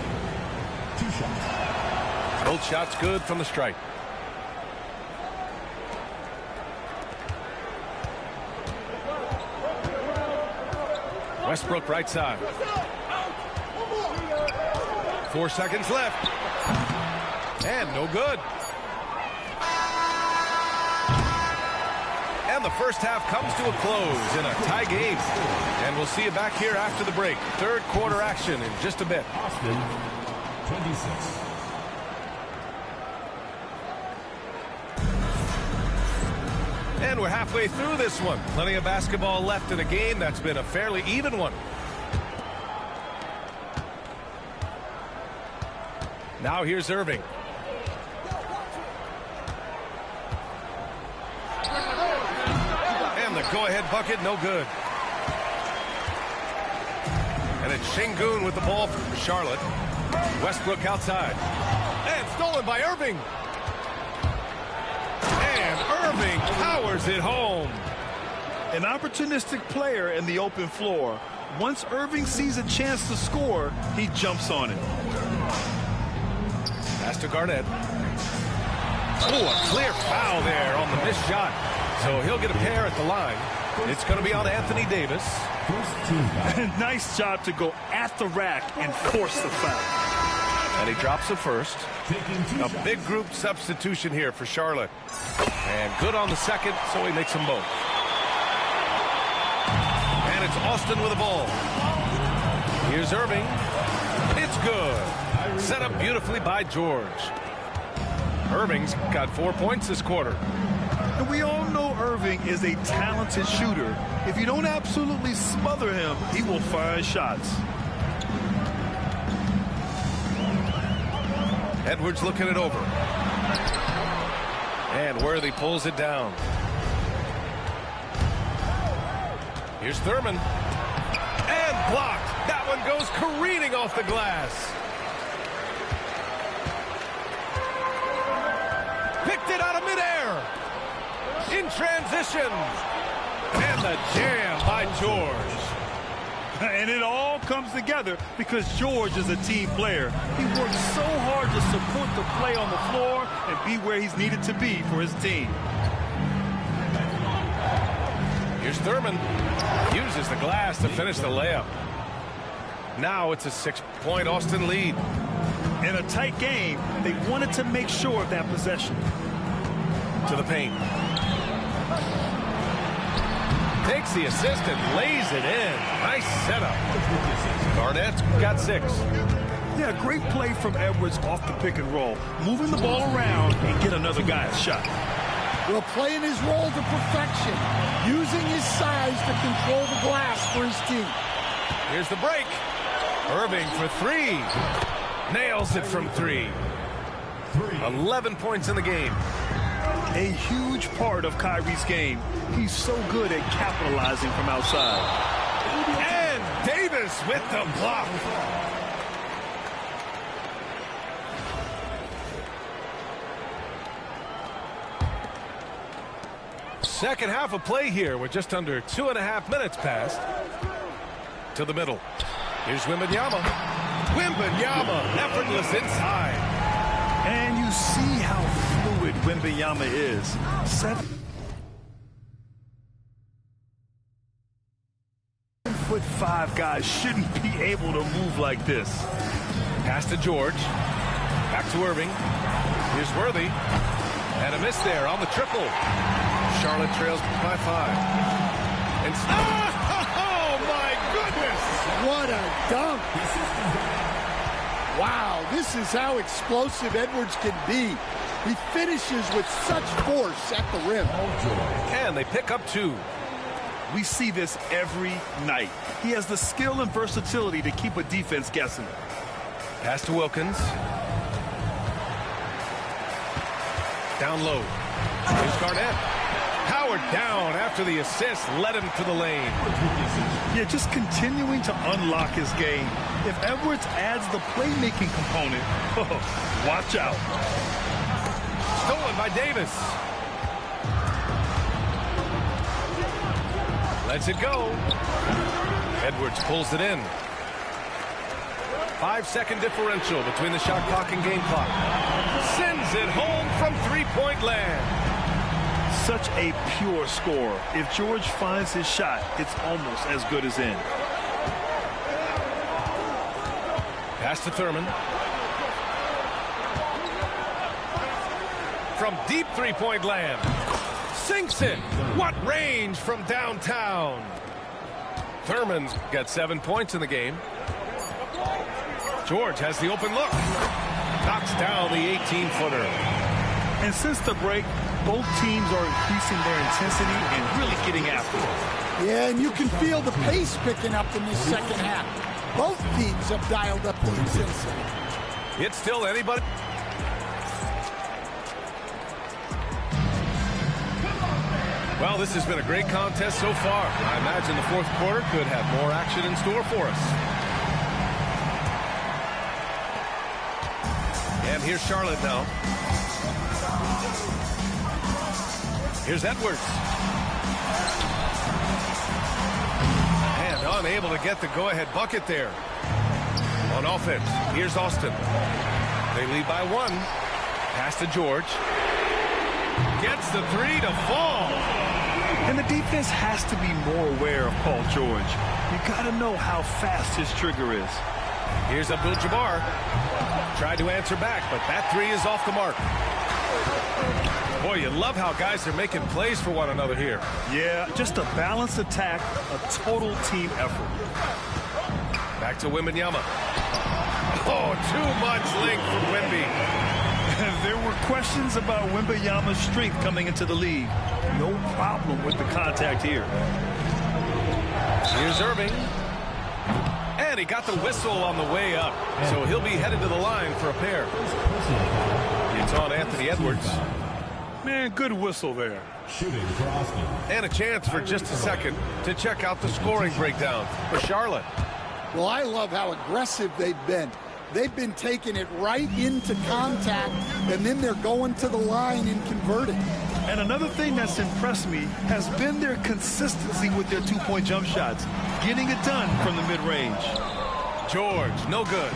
2 shots. Both shots good from the stripe. Westbrook right side. 4 seconds left. And no good. And the first half comes to a close in a tie game. And we'll see you back here after the break. Third quarter action in just a bit. Austin, 26. And we're halfway through this one. Plenty of basketball left in a game that's been a fairly even one. Now here's Irving. And the go-ahead bucket, no good. And it's Şengün with the ball for Charlotte. Westbrook outside. And stolen by Irving. And Irving powers it home. An opportunistic player in the open floor. Once Irving sees a chance to score, he jumps on it. Pass to Garnett. Oh, a clear foul there on the missed shot. So he'll get a pair at the line. It's going to be on Anthony Davis. Nice job to go at the rack and force the foul. And he drops it first. A big group substitution here for Charlotte. And good on the second, so he makes them both. And it's Austin with the ball. Here's Irving. It's good. Set up beautifully by George. Irving's got 4 points this quarter. And we all know Irving is a talented shooter. If you don't absolutely smother him, he will find shots. Edwards looking it over. And Worthy pulls it down. Here's Thurman. And blocked. That one goes careening off the glass. Picked it out of midair. In transition. And the jam by George. And it all comes together because George is a team player. He works so hard to support the play on the floor and be where he's needed to be for his team. Here's Thurman. Uses the glass to finish the layup. Now it's a 6-point Austin lead. In a tight game, they wanted to make sure of that possession. To the paint. Takes the assist and lays it in. Nice setup. Garnett's got 6. Yeah, great play from Edwards off the pick and roll. Moving the ball around and get another guy's shot. Well, playing his role to perfection. Using his size to control the glass for his team. Here's the break. Irving for 3. Nails it from 3. 11 points in the game. A huge part of Kyrie's game. He's so good at capitalizing from outside. And Davis with the block. Second half of play here with just under 2.5 minutes passed. To the middle. Here's Wembanyama. Wembanyama, effortless inside. And you see how fluid Wembanyama is. 7'5" guys shouldn't be able to move like this. Pass to George. Back to Irving. Here's Worthy. And a miss there on the triple. Charlotte trails by 5. And oh my goodness! What a dunk! Wow, this is how explosive Edwards can be. He finishes with such force at the rim. And they pick up 2. We see this every night. He has the skill and versatility to keep a defense guessing. Pass to Wilkins. Down low. Here's Garnett. Powered down after the assist led him to the lane. Yeah, just continuing to unlock his game. If Edwards adds the playmaking component, watch out. Stolen by Davis. Lets it go. Edwards pulls it in. 5-second differential between the shot clock and game clock. Sends it home from three-point land. Such a pure score. If George finds his shot, it's almost as good as in. Pass to Thurman. From deep three-point land. Sinks it. What range from downtown. Thurman's got 7 points in the game. George has the open look. Knocks down the 18-footer. And since the break, both teams are increasing their intensity and really getting after it. Yeah, and you can feel the pace picking up in this second half. Both teams have dialed up the intensity. It's still anybody. Well, this has been a great contest so far. I imagine the fourth quarter could have more action in store for us. And here's Charlotte now. Here's Edwards. And unable to get the go-ahead bucket there. On offense, here's Austin. They lead by 1. Pass to George. Gets the 3 to fall. And the defense has to be more aware of Paul George. You got to know how fast his trigger is. Here's Abdul-Jabbar. Tried to answer back, but that 3 is off the mark. Boy, you love how guys are making plays for one another here. Yeah, just a balanced attack, a total team effort. Back to Wembanyama. Oh, too much length from Wemby. There were questions about Wembanyama's strength coming into the league. No problem with the contact here. Here's Irving. And he got the whistle on the way up. So he'll be headed to the line for a pair. It's on Anthony Edwards. Man, good whistle there. And a chance for just a second to check out the scoring breakdown for Charlotte. Well, I love how aggressive they've been. They've been taking it right into contact, and then they're going to the line and converting. And another thing that's impressed me has been their consistency with their two-point jump shots, getting it done from the mid-range. George, no good.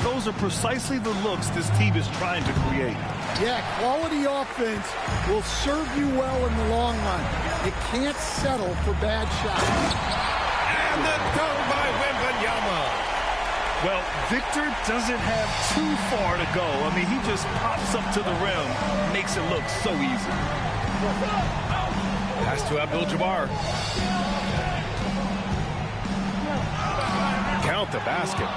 Those are precisely the looks this team is trying to create. Yeah, quality offense will serve you well in the long run. You can't settle for bad shots. And the dunk by Wembanyama. Well, Victor doesn't have too far to go. I mean, he just pops up to the rim, makes it look so easy. Pass to Abdul-Jabbar. Count the basket.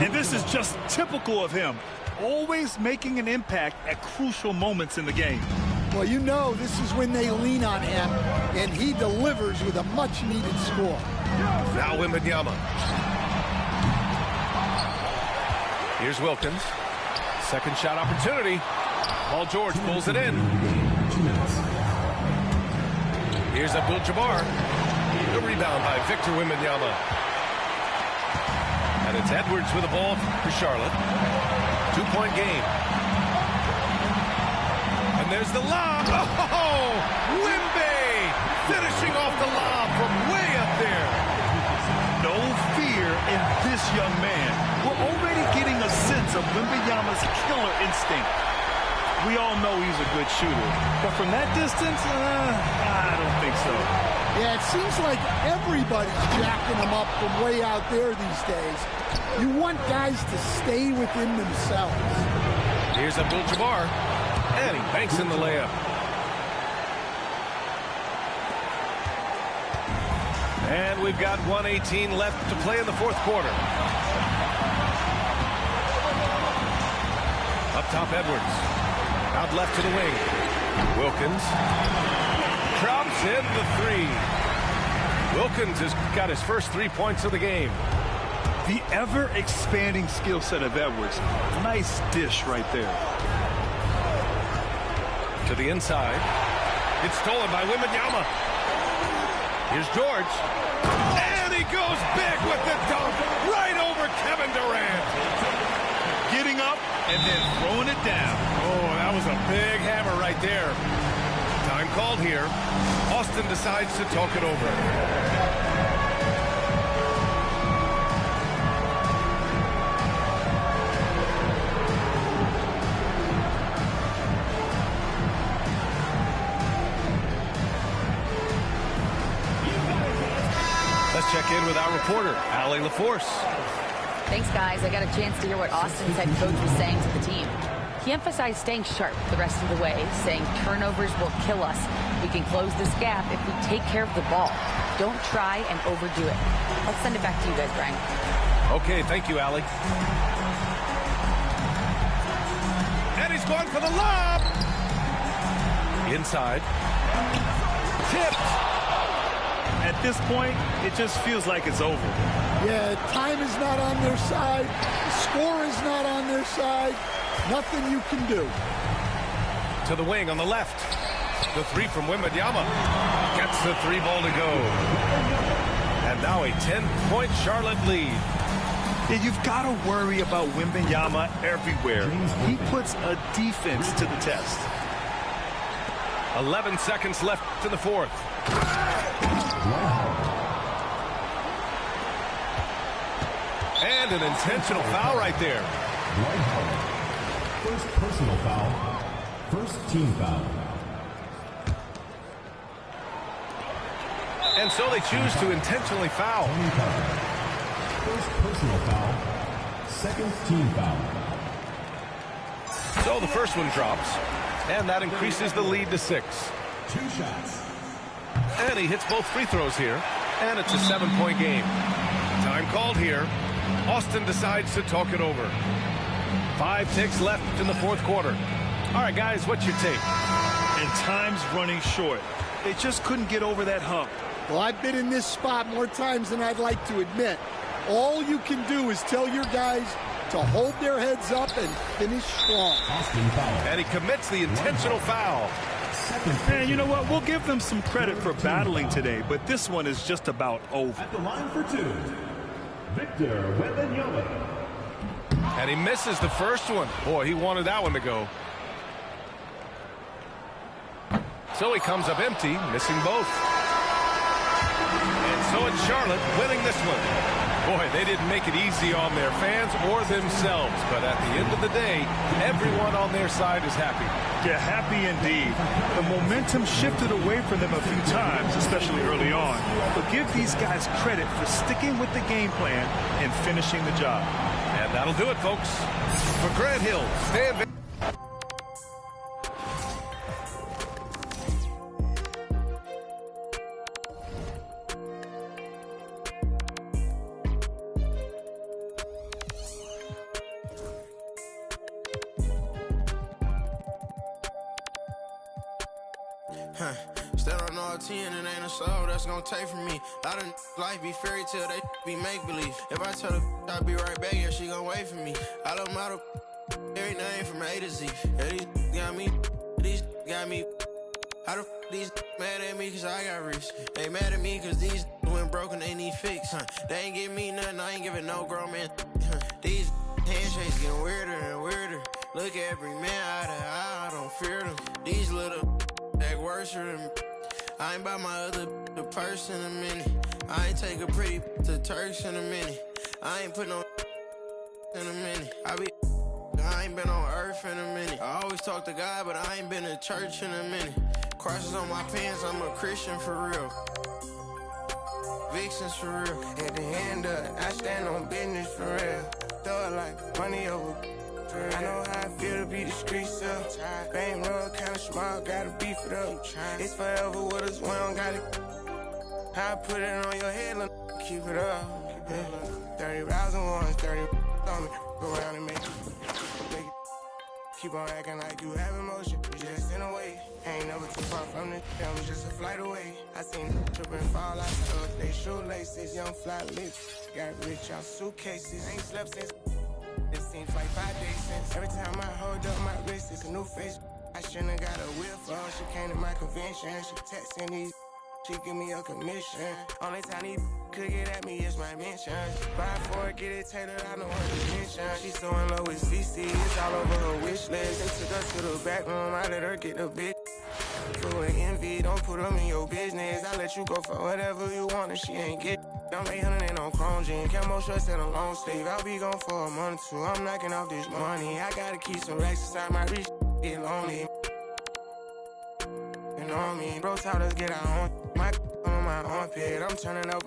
And this is just typical of him, always making an impact at crucial moments in the game. Well, you know this is when they lean on him, and he delivers with a much-needed score. Now Wembanyama. Here's Wilkins. Second shot opportunity. Paul George pulls it in. Here's Abdul-Jabbar. The rebound by Victor Wembanyama. And it's Edwards with the ball for Charlotte. 2-point game. And there's the lob. Oh, Wemby finishing off the lob from way up there. No fear in this young man. We're already getting a sense of Wembanyama's killer instinct. We all know he's a good shooter, but from that distance, I don't think so. Yeah, it seems like everybody's jacking him up from way out there these days. You want guys to stay within themselves. Here's Abdul-Jabbar, and he banks in the layup. And we've got 1:18 left to play in the fourth quarter. Up top, Edwards. Out left to the wing. Wilkins. Drops in the 3. Wilkins has got his first 3 points of the game. The ever-expanding skill set of Edwards. Nice dish right there. To the inside. It's stolen by Wembanyama. Here's George. And he goes big with the dunk. Right over Kevin Durant. Getting up and then throwing it down. Oh, that was a big hammer right there. Time called here. Austin decides to talk it over. Let's check in with our reporter, Allie LaForce. Thanks, guys. I got a chance to hear what Austin's head coach was saying to the team. He emphasized staying sharp the rest of the way, saying turnovers will kill us. We can close this gap if we take care of the ball. Don't try and overdo it. Let's send it back to you guys, Brian. Okay, thank you, Allie. And he's going for the lob. Inside. Tipped. At this point, it just feels like it's over. Yeah, time is not on their side. The score is not on their side. Nothing you can do. To the wing on the left. The three from Wembanyama. Gets the three ball to go. And now a 10-point Charlotte lead. Yeah, you've got to worry about Wembanyama everywhere. He puts a defense to the test. 11 seconds left in the fourth. And an intentional foul right there. First personal foul. First team foul. And so they choose to intentionally foul. First personal foul. Second team foul. So the first one drops. And that increases the lead to 6. 2 shots. And he hits both free throws here. And it's a 7-point game. Time called here. Austin decides to talk it over. 5 ticks left in the fourth quarter. All right, guys, what's your take? And time's running short. They just couldn't get over that hump. Well, I've been in this spot more times than I'd like to admit. All you can do is tell your guys to hold their heads up and finish strong. And he commits the intentional foul. And you know what? We'll give them some credit for battling today, but this one is just about over. At the line for 2, Victor Wembanyama. And he misses the first one. Boy, he wanted that one to go. So he comes up empty, missing both. And so it's Charlotte winning this one. Boy, they didn't make it easy on their fans or themselves, but at the end of the day, everyone on their side is happy. Yeah, happy indeed. The momentum shifted away from them a few times, especially early on. But give these guys credit for sticking with the game plan and finishing the job. And that'll do it, folks. For Grant Hill, Stan. Stand on all 10 and ain't a soul that's gonna take from me. I done life be fairy tale, they be make believe. If I tell her I'll be right back, yeah, she gon' wait for me. I love model everything from A to Z. Yeah, these got me. How the these mad at me cause I got rich? They mad at me cause these went broken, they need fix. They ain't give me nothing, I ain't giving no grown man. These handshakes getting weirder and weirder. Look at every man eye to eye, I don't fear them. These little act worse than I ain't buy my other the purse in a minute. I ain't take a pretty to Turks in a minute. I ain't put no in a minute. I ain't been on earth in a minute. I always talk to God, but I ain't been to church in a minute. Crosses on my pants, I'm a Christian for real. Vixens for real. At the end of it, I stand on business for real. Throw it like money over. I know how I feel to be the streets up. Fame road kinda small, gotta beef it up. It's forever with us, we don't gotta. I put it on your head, look, keep it up. 30 rounds and ones, 30 on me. Go around and make it. Keep on acting like you have emotion. We just in a way. Ain't never too far from this. That was just a flight away. I seen trip and fall out of they shoelaces. Young fly lips. Got rich out suitcases. Ain't slept since. It seems like 5 days since. Every time I hold up my wrist, it's a new face. I shouldn't have got a whip for her. She came to my convention. She texting these. She give me a commission. Only time these could get at me, it's my mention. Buy for it, get it tailored, I know her dimension. She's so in love with CC, it's all over her wish list. They took us to the back room, I let her get the bitch. Full of envy, don't put them in your business. I let you go for whatever you want if she ain't get. I'm 800 and on chrome jean, camo shorts and a long sleeve. I'll be gone for a month or two, I'm knocking off this money. I gotta keep some racks inside my reach, get lonely. And on me, bro taught us get our own. My on my armpit, I'm turning up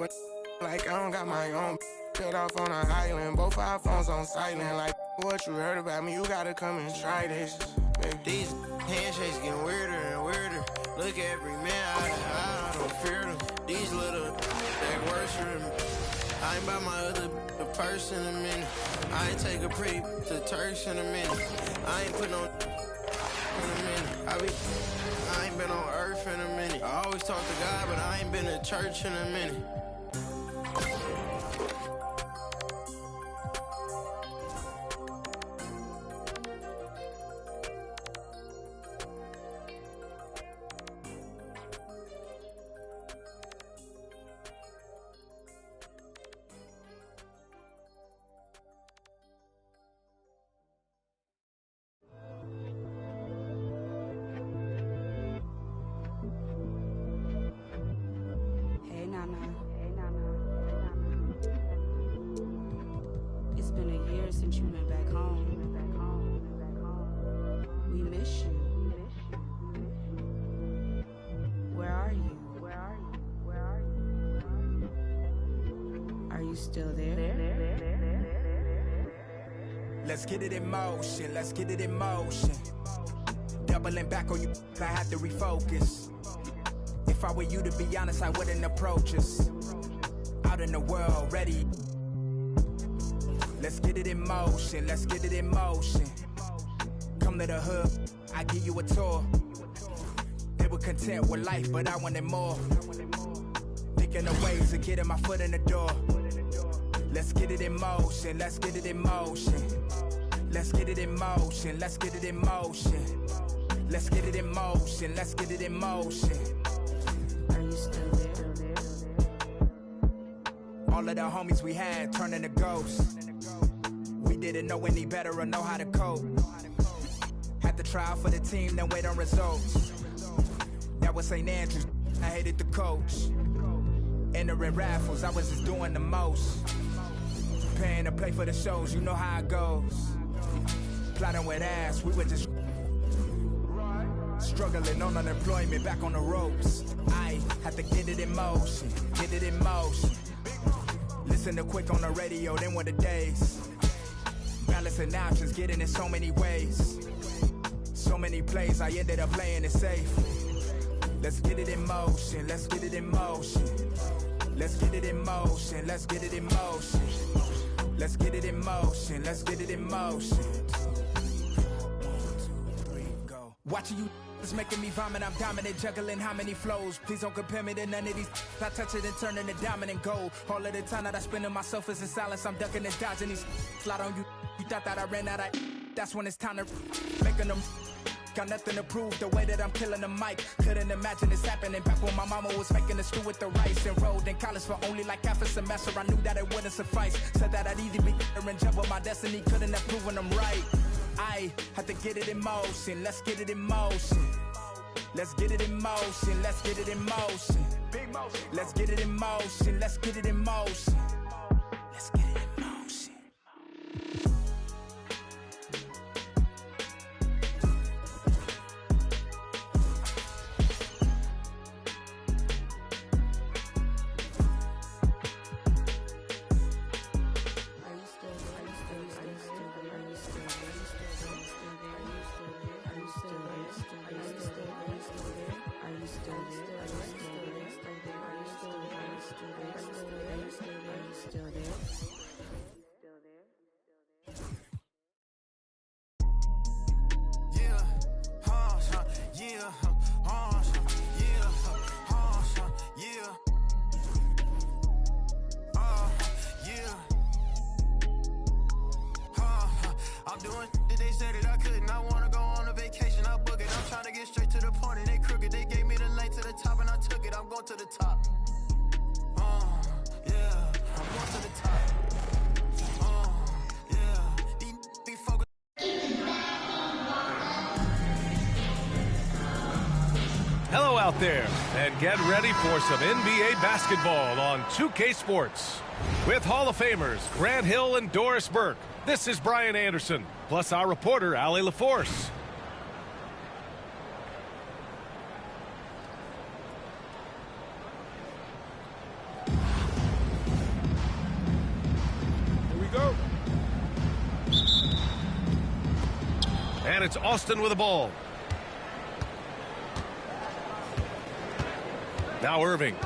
like I don't got my own. Cut off on an island, both our phones on silent. Like what you heard about me, you gotta come and try this. Baby. These handshakes getting weirder and weirder. Look at every man eye to eye, I don't fear them. These little that worse for me. I ain't buy my other purse in a minute. I ain't take a pretty to Turks in a minute. I ain't put no in a minute. I ain't been on earth in a minute. I always talk to God, but I ain't been to church in a minute. Let's get it in motion, let's get it in motion. Doubling back on you, I had to refocus. If I were you, to be honest, I wouldn't approach us. Out in the world, ready. Let's get it in motion, let's get it in motion. Come to the hood, I give you a tour. They were content with life, but I wanted more. Thinking of ways of getting my foot in the door. Let's get it in motion, let's get it in motion. Let's get it in motion, let's get it in motion. Let's get it in motion, let's get it in motion. Are you still there? All of the homies we had turning to ghosts. We didn't know any better or know how to cope. Had to try out for the team, then wait on results. That was St. Andrews, I hated the coach. Entering raffles, I was just doing the most. Paying to play for the shows, you know how it goes. Plotting with ass, we were just struggling on unemployment, back on the ropes. I had to get it in motion, get it in motion. Listen to Quick on the radio, then were the days. Balancing options, getting in so many ways. So many plays, I ended up playing it safe. Let's get it in motion, let's get it in motion. Let's get it in motion, let's get it in motion. Let's get it in motion, let's get it in motion. 1, 2, 3, go. Watching you is making me vomit, I'm dominant, juggling how many flows. Please don't compare me to none of these. I touch it and turn into dominant gold. All of the time that I spend in myself is in silence, I'm ducking and dodging these. Slide on you, you thought that I ran out of. That's when it's time to making them. Got nothing to prove, the way that I'm killing the mic. Couldn't imagine this happening back when my mama was making the stew with the rice. Enrolled in college for only like half a semester, I knew that it wouldn't suffice. Said that I'd either be there and jump, but my destiny couldn't have proven them right. I had to get it in motion, let's get it in motion. Let's get it in motion, let's get it in motion. Let's get it in motion, let's get it in motion. Let's get it in motion. To the top. Yeah. to the top. Hello out there, and get ready for some NBA basketball on 2K Sports. With Hall of Famers Grant Hill and Doris Burke, this is Brian Anderson, plus our reporter, Allie LaForce. Here we go. And it's Austin with the ball. Now Irving.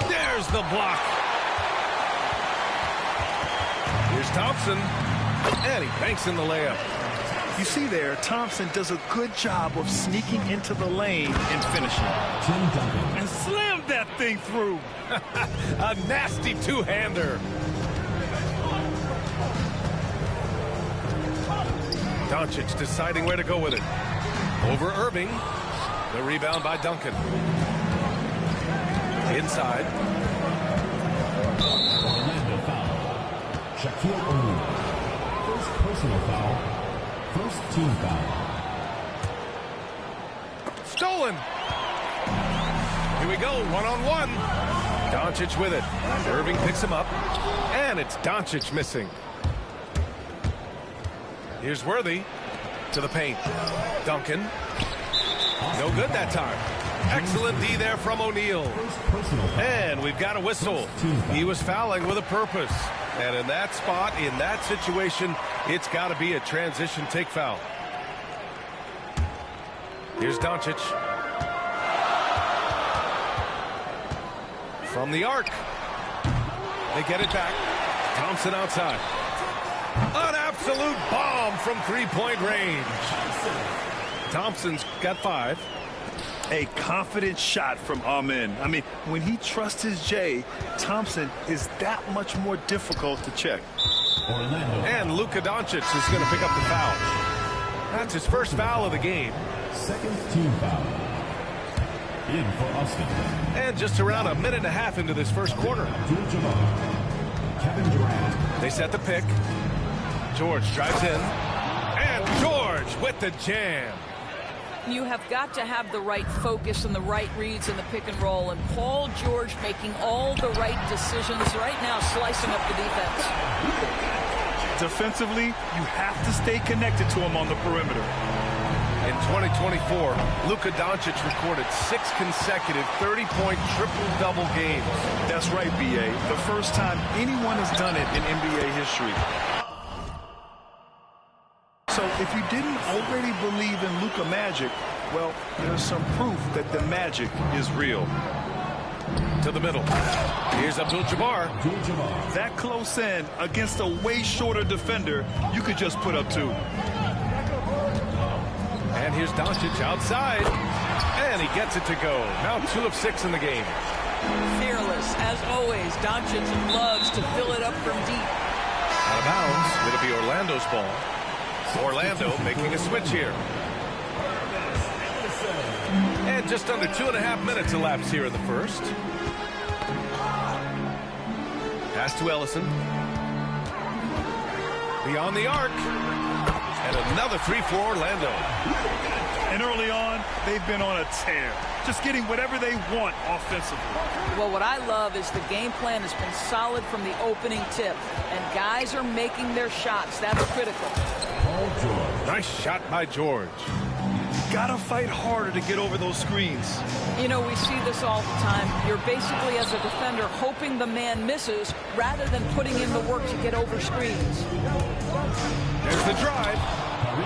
There's the block. Here's Thompson. And he banks in the layup. You see there, Thompson does a good job of sneaking into the lane and finishing. And slammed that thing through. A nasty two-hander. Doncic deciding where to go with it. Over Irving. The rebound by Duncan. Inside. Orlando foul. Shaquille O'Neal. First personal foul. First team foul. Stolen. Here we go, one-on-one. Doncic with it. Irving picks him up. And it's Doncic missing. Here's Worthy to the paint. Duncan. No good that time. Excellent D there from O'Neal. And we've got a whistle. He was fouling with a purpose. And in that spot, in that situation, it's got to be a transition take foul. Here's Doncic. From the arc. They get it back. Thompson outside. An absolute bomb from three-point range. Thompson's got 5. A confident shot from Amen. I mean, when he trusts his J, Thompson is that much more difficult to check. And Luka Doncic is going to pick up the foul. That's his first foul of the game. Second team foul. In for Austin. And just around a minute and a half into this first quarter. Kevin Durant. They set the pick. George drives in. And George with the jam. You have got to have the right focus and the right reads in the pick and roll. And Paul George making all the right decisions right now, slicing up the defense. Defensively, you have to stay connected to him on the perimeter. In 2024, Luka Doncic recorded 6 consecutive 30-point triple-double games. That's right, B.A. The first time anyone has done it in NBA history. So if you didn't already believe in Luka magic, well, there's some proof that the magic is real. To the middle. Here's Abdul-Jabbar. That close in against a way shorter defender, you could just put up 2. And here's Doncic outside. And he gets it to go. Now 2 of 6 in the game. Fearless, as always. Doncic loves to fill it up from deep. Out of bounds. It'll be Orlando's ball. Orlando making a switch here. And just under 2.5 minutes elapsed here in the first. Pass to Ellison. Beyond the arc. And another 3 for Orlando. And early on, they've been on a tear. Just getting whatever they want offensively. Well, what I love is the game plan has been solid from the opening tip. And guys are making their shots. That's critical. Nice shot by George. Gotta fight harder to get over those screens. You know, we see this all the time. You're basically, as a defender, hoping the man misses rather than putting in the work to get over screens. There's the drive.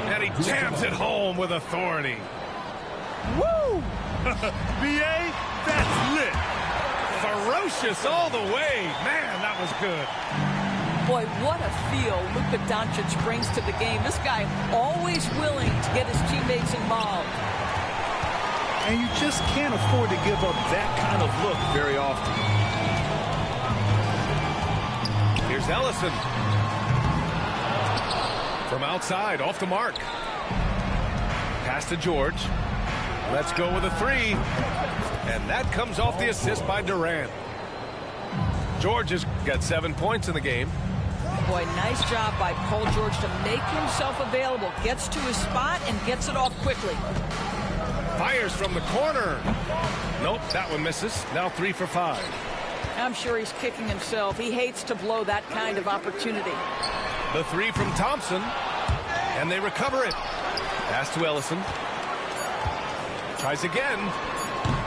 And he jams it home with authority. Woo! B.A., that's lit. Ferocious all the way. Man, that was good. Boy, what a feel Luka Doncic brings to the game. This guy always willing to get his teammates involved. And you just can't afford to give up that kind of look very often. Here's Ellison. From outside, off the mark. Pass to George. Let's go with a three. And that comes off the assist by Durant. George has got 7 points in the game. Boy, nice job by Paul George to make himself available. Gets to his spot and gets it off quickly. Fires from the corner. Nope, that one misses. Now 3 for 5. I'm sure he's kicking himself. He hates to blow that kind of opportunity. The three from Thompson. And they recover it. Pass to Ellison. Tries again.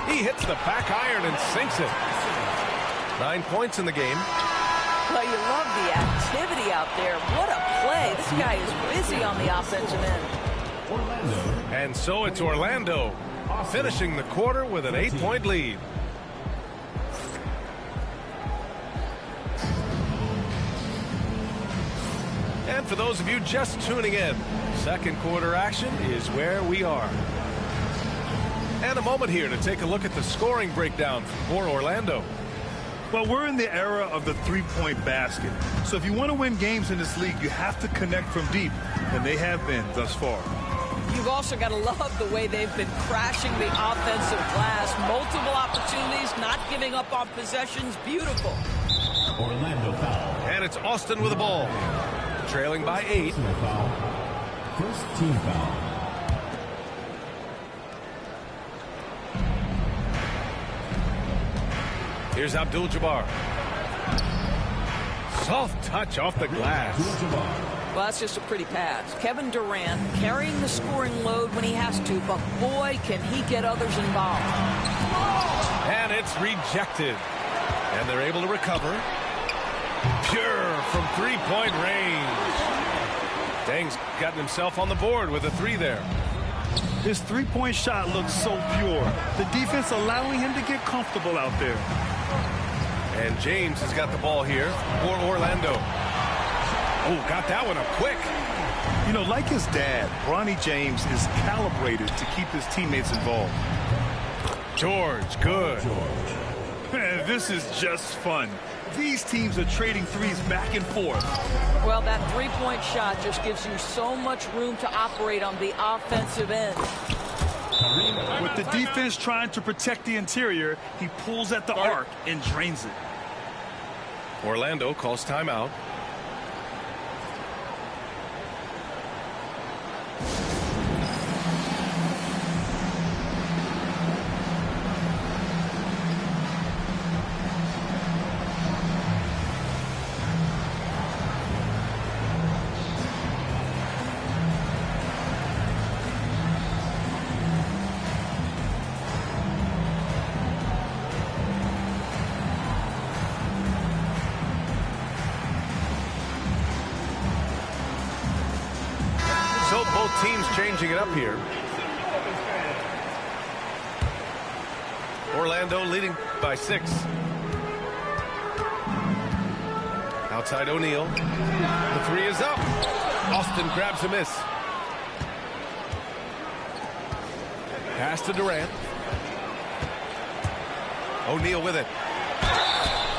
He hits the back iron and sinks it. 9 points in the game. Well, you love the activity out there. What a play. This guy is busy on the offensive end. And so it's Orlando finishing the quarter with an 8-point lead. And for those of you just tuning in, second quarter action is where we are. And a moment here to take a look at the scoring breakdown for Orlando. Well, we're in the era of the three-point basket. So if you want to win games in this league, you have to connect from deep, and they have been thus far. You've also got to love the way they've been crashing the offensive glass. Multiple opportunities, not giving up on possessions. Beautiful. Orlando foul. And it's Austin with the ball. Trailing by 8. First team foul. Here's Abdul-Jabbar. Soft touch off the glass. Well, that's just a pretty pass. Kevin Durant carrying the scoring load when he has to, but boy, can he get others involved. And it's rejected. And they're able to recover. Pure from three-point range. Deng's gotten himself on the board with a 3 there. His three-point shot looks so pure. The defense allowing him to get comfortable out there. And James has got the ball here for Orlando. Oh, got that one up quick. You know, like his dad, Bronny James is calibrated to keep his teammates involved. George, good. Man, this is just fun. These teams are trading threes back and forth. Well, that three-point shot just gives you so much room to operate on the offensive end. With the defense trying to protect the interior, he pulls at the arc and drains it. Orlando calls timeout. So both teams changing it up here. Orlando leading by 6. Outside O'Neal. The 3 is up. Austin grabs a miss. Pass to Durant. O'Neal with it.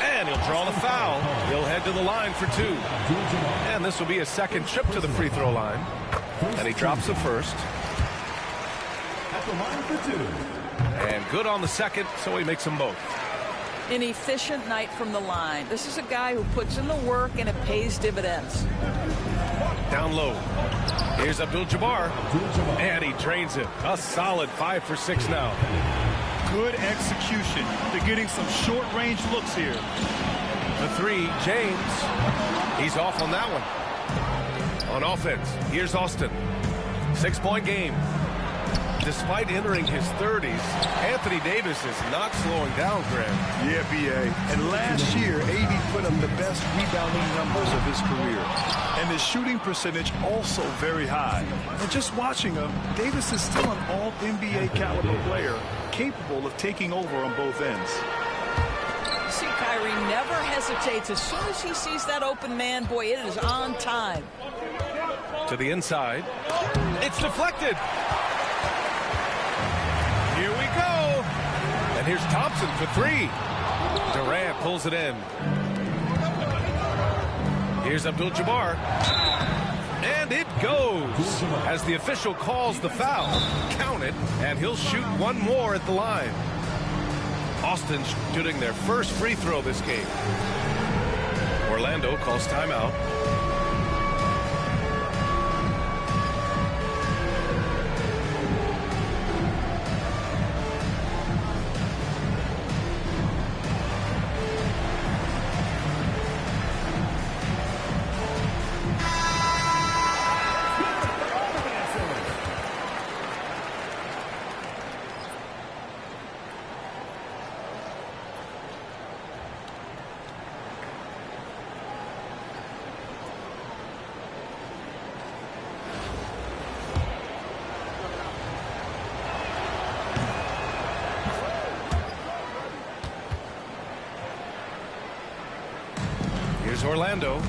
And he'll draw the foul. He'll head to the line for 2. And this will be a second trip to the free throw line. And he drops the first. At the line for 2. And good on the second, so he makes them both. An efficient night from the line. This is a guy who puts in the work and it pays dividends. Down low. Here's Abdul-Jabbar. And he drains it. A solid 5 for 6 now. Good execution. They're getting some short-range looks here. The 3, James. He's off on that one. On offense, here's Austin. 6-point game. Despite entering his 30s, Anthony Davis is not slowing down, Graham. Yeah, B.A. And last year, AD put up the best rebounding numbers of his career. And his shooting percentage also very high. And just watching him, Davis is still an all-NBA caliber player, capable of taking over on both ends. See, Kyrie never hesitates. As soon as he sees that open man, boy, it is on time. To the inside. It's deflected. Here we go. And here's Thompson for 3. Durant pulls it in. Here's Abdul-Jabbar. And it goes. goes as the official calls the foul. Count it, and he'll shoot one more at the line. Austin shooting their first free throw this game. Orlando calls timeout. Orlando.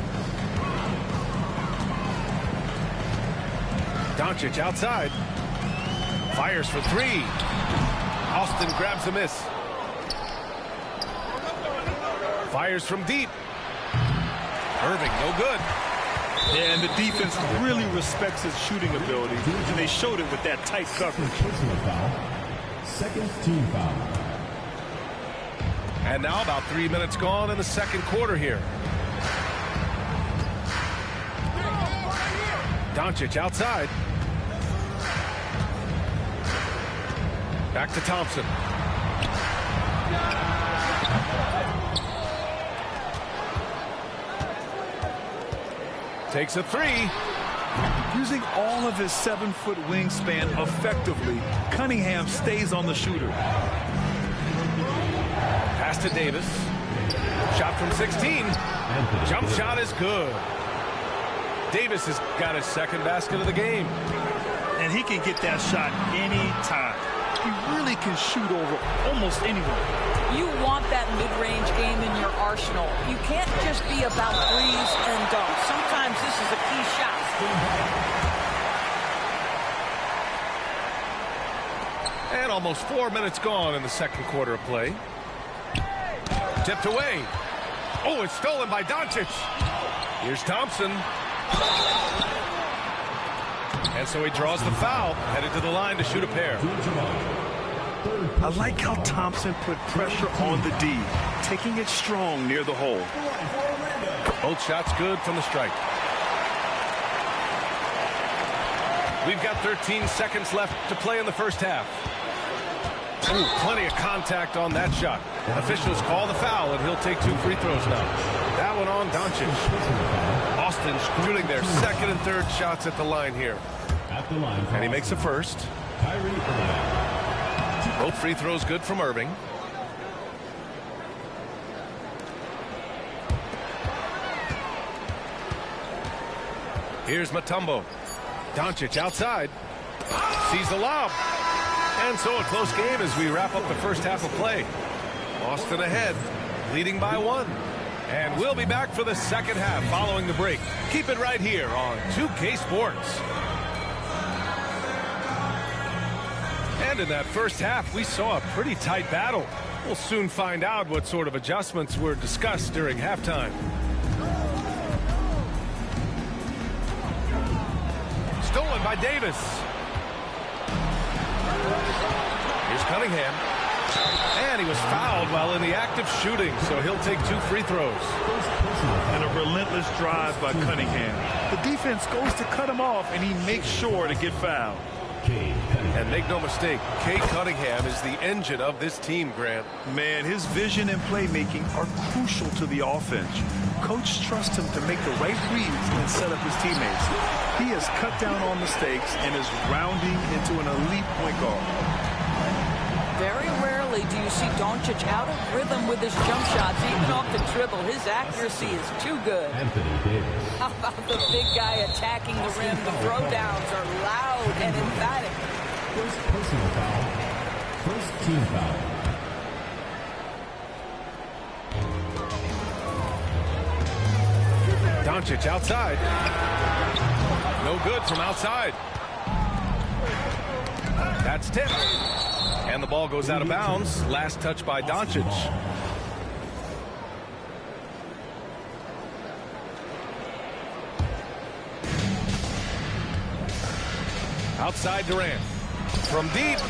Doncic outside. Fires for three. Austin grabs a miss. Fires from deep. Irving, no good. Yeah, and the defense really respects his shooting ability, and they showed it with that tight coverage. Second team foul. And now about 3 minutes gone in the second quarter here. Doncic outside. Back to Thompson. Takes a three. Using all of his 7-foot wingspan effectively, Cunningham stays on the shooter. Pass to Davis. Shot from 16. Jump shot is good. Davis has got his second basket of the game. And he can get that shot anytime. He really can shoot over almost anyone. You want that mid-range game in your arsenal. You can't just be about threes and dunks. Sometimes this is a key shot. And almost 4 minutes gone in the second quarter of play. Tipped away. Oh, it's stolen by Doncic. Here's Thompson. And so he draws the foul, headed to the line to shoot a pair. I like how Thompson put pressure on the D, taking it strong near the hole. Both shots good from the stripe. We've got 13 seconds left to play in the first half. Ooh, plenty of contact on that shot. Officials call the foul, and he'll take 2 free throws now. That one on Doncic. Austin shooting their second and third shots at the line here. And he makes a first. Both free throws good from Irving. Here's Mutombo. Doncic outside. Sees the lob. And so a close game as we wrap up the first half of play. Austin ahead, leading by 1. And we'll be back for the second half following the break. Keep it right here on 2K Sports. And in that first half, we saw a pretty tight battle. We'll soon find out what sort of adjustments were discussed during halftime. Stolen by Davis. Here's Cunningham. And he was fouled while in the act of shooting, so he'll take 2 free throws. And a relentless drive by Cunningham. The defense goes to cut him off, and he makes sure to get fouled. And make no mistake, Cade Cunningham is the engine of this team, Grant. Man, his vision and playmaking are crucial to the offense. Coach trusts him to make the right reads and set up his teammates. He has cut down on mistakes and is rounding into an elite point guard. Very rarely do you see Doncic out of rhythm with his jump shots, even off the dribble. His accuracy is too good. How about the big guy attacking the rim? The throwdowns are loud and emphatic. First personal foul. First team foul. Doncic outside. No good from outside. That's tipped. And the ball goes out of bounds. Last touch by Doncic. Outside Durant. From deep.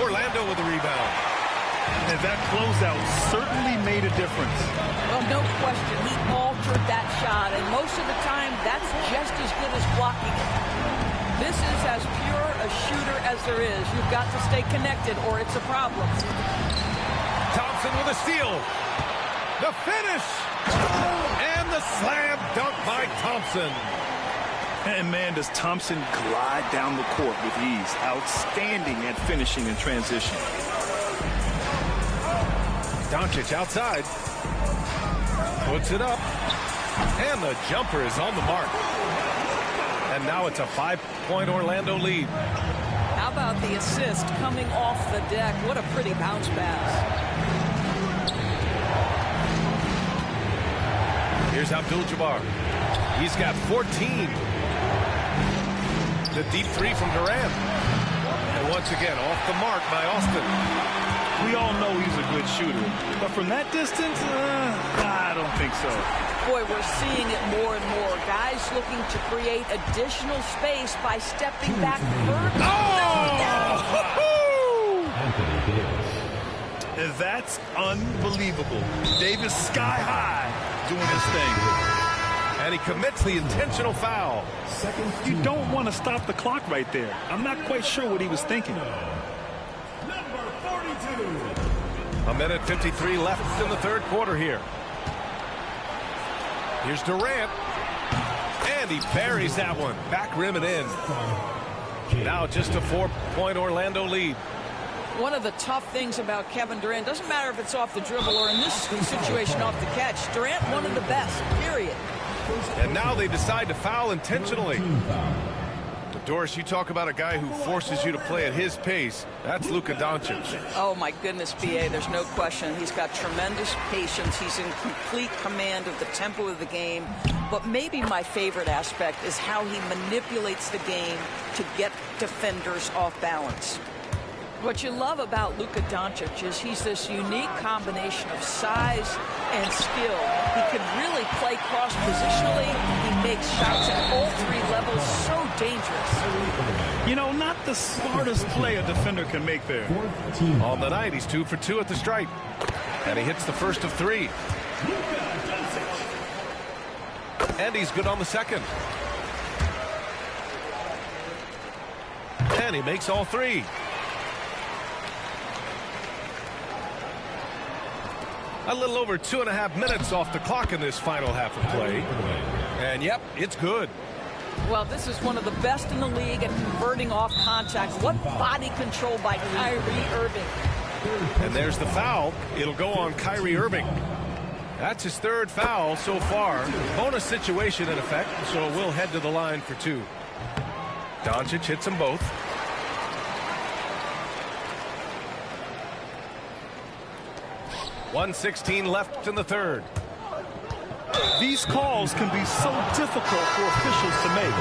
Orlando with the rebound. And that closeout certainly made a difference. Well, no question. He altered that shot, and most of the time, that's just as good as blocking it. This is as pure a shooter as there is. You've got to stay connected, or it's a problem. Thompson with a steal. The finish. And the slam dunk by Thompson. And man, does Thompson glide down the court with ease. Outstanding at finishing in transition. Doncic outside. Puts it up. And the jumper is on the mark. And now it's a 5-point Orlando lead. How about the assist coming off the deck? What a pretty bounce pass. Here's Abdul-Jabbar. He's got 14. The deep three from Durant. And once again, off the mark by Austin. We all know he's a good shooter. But from that distance, I don't think so. Boy, we're seeing it more and more. Guys looking to create additional space by stepping back further. That's unbelievable. Davis sky high doing his thing. And he commits the intentional foul. You don't want to stop the clock right there. I'm not quite sure what he was thinking. Number 42. A minute 53 left in the third quarter here. Here's Durant. And he buries that one. Back rim and in. Now just a 4-point Orlando lead. One of the tough things about Kevin Durant, doesn't matter if it's off the dribble or in this situation off the catch, Durant one of the best, period. And now they decide to foul intentionally. But Doris, you talk about a guy who forces you to play at his pace. That's Luka Doncic. Oh, my goodness, B.A., there's no question. He's got tremendous patience. He's in complete command of the tempo of the game. But maybe my favorite aspect is how he manipulates the game to get defenders off balance. What you love about Luka Doncic is he's this unique combination of size and skill. He can really play cross-positionally. He makes shots at all three levels so dangerous. You know, not the smartest play a defender can make there. On the night, he's 2 for 2 at the stripe. And he hits the first of 3. And he's good on the second. And he makes all 3. A little over 2.5 minutes off the clock in this final half of play. And yep, it's good. Well, this is one of the best in the league at converting off contact. What body control by Kyrie Irving. And there's the foul. It'll go on Kyrie Irving. That's his 3rd foul so far. Bonus situation in effect, so we'll head to the line for 2. Doncic hits them both. .116 left in the third. These calls can be so difficult for officials to make.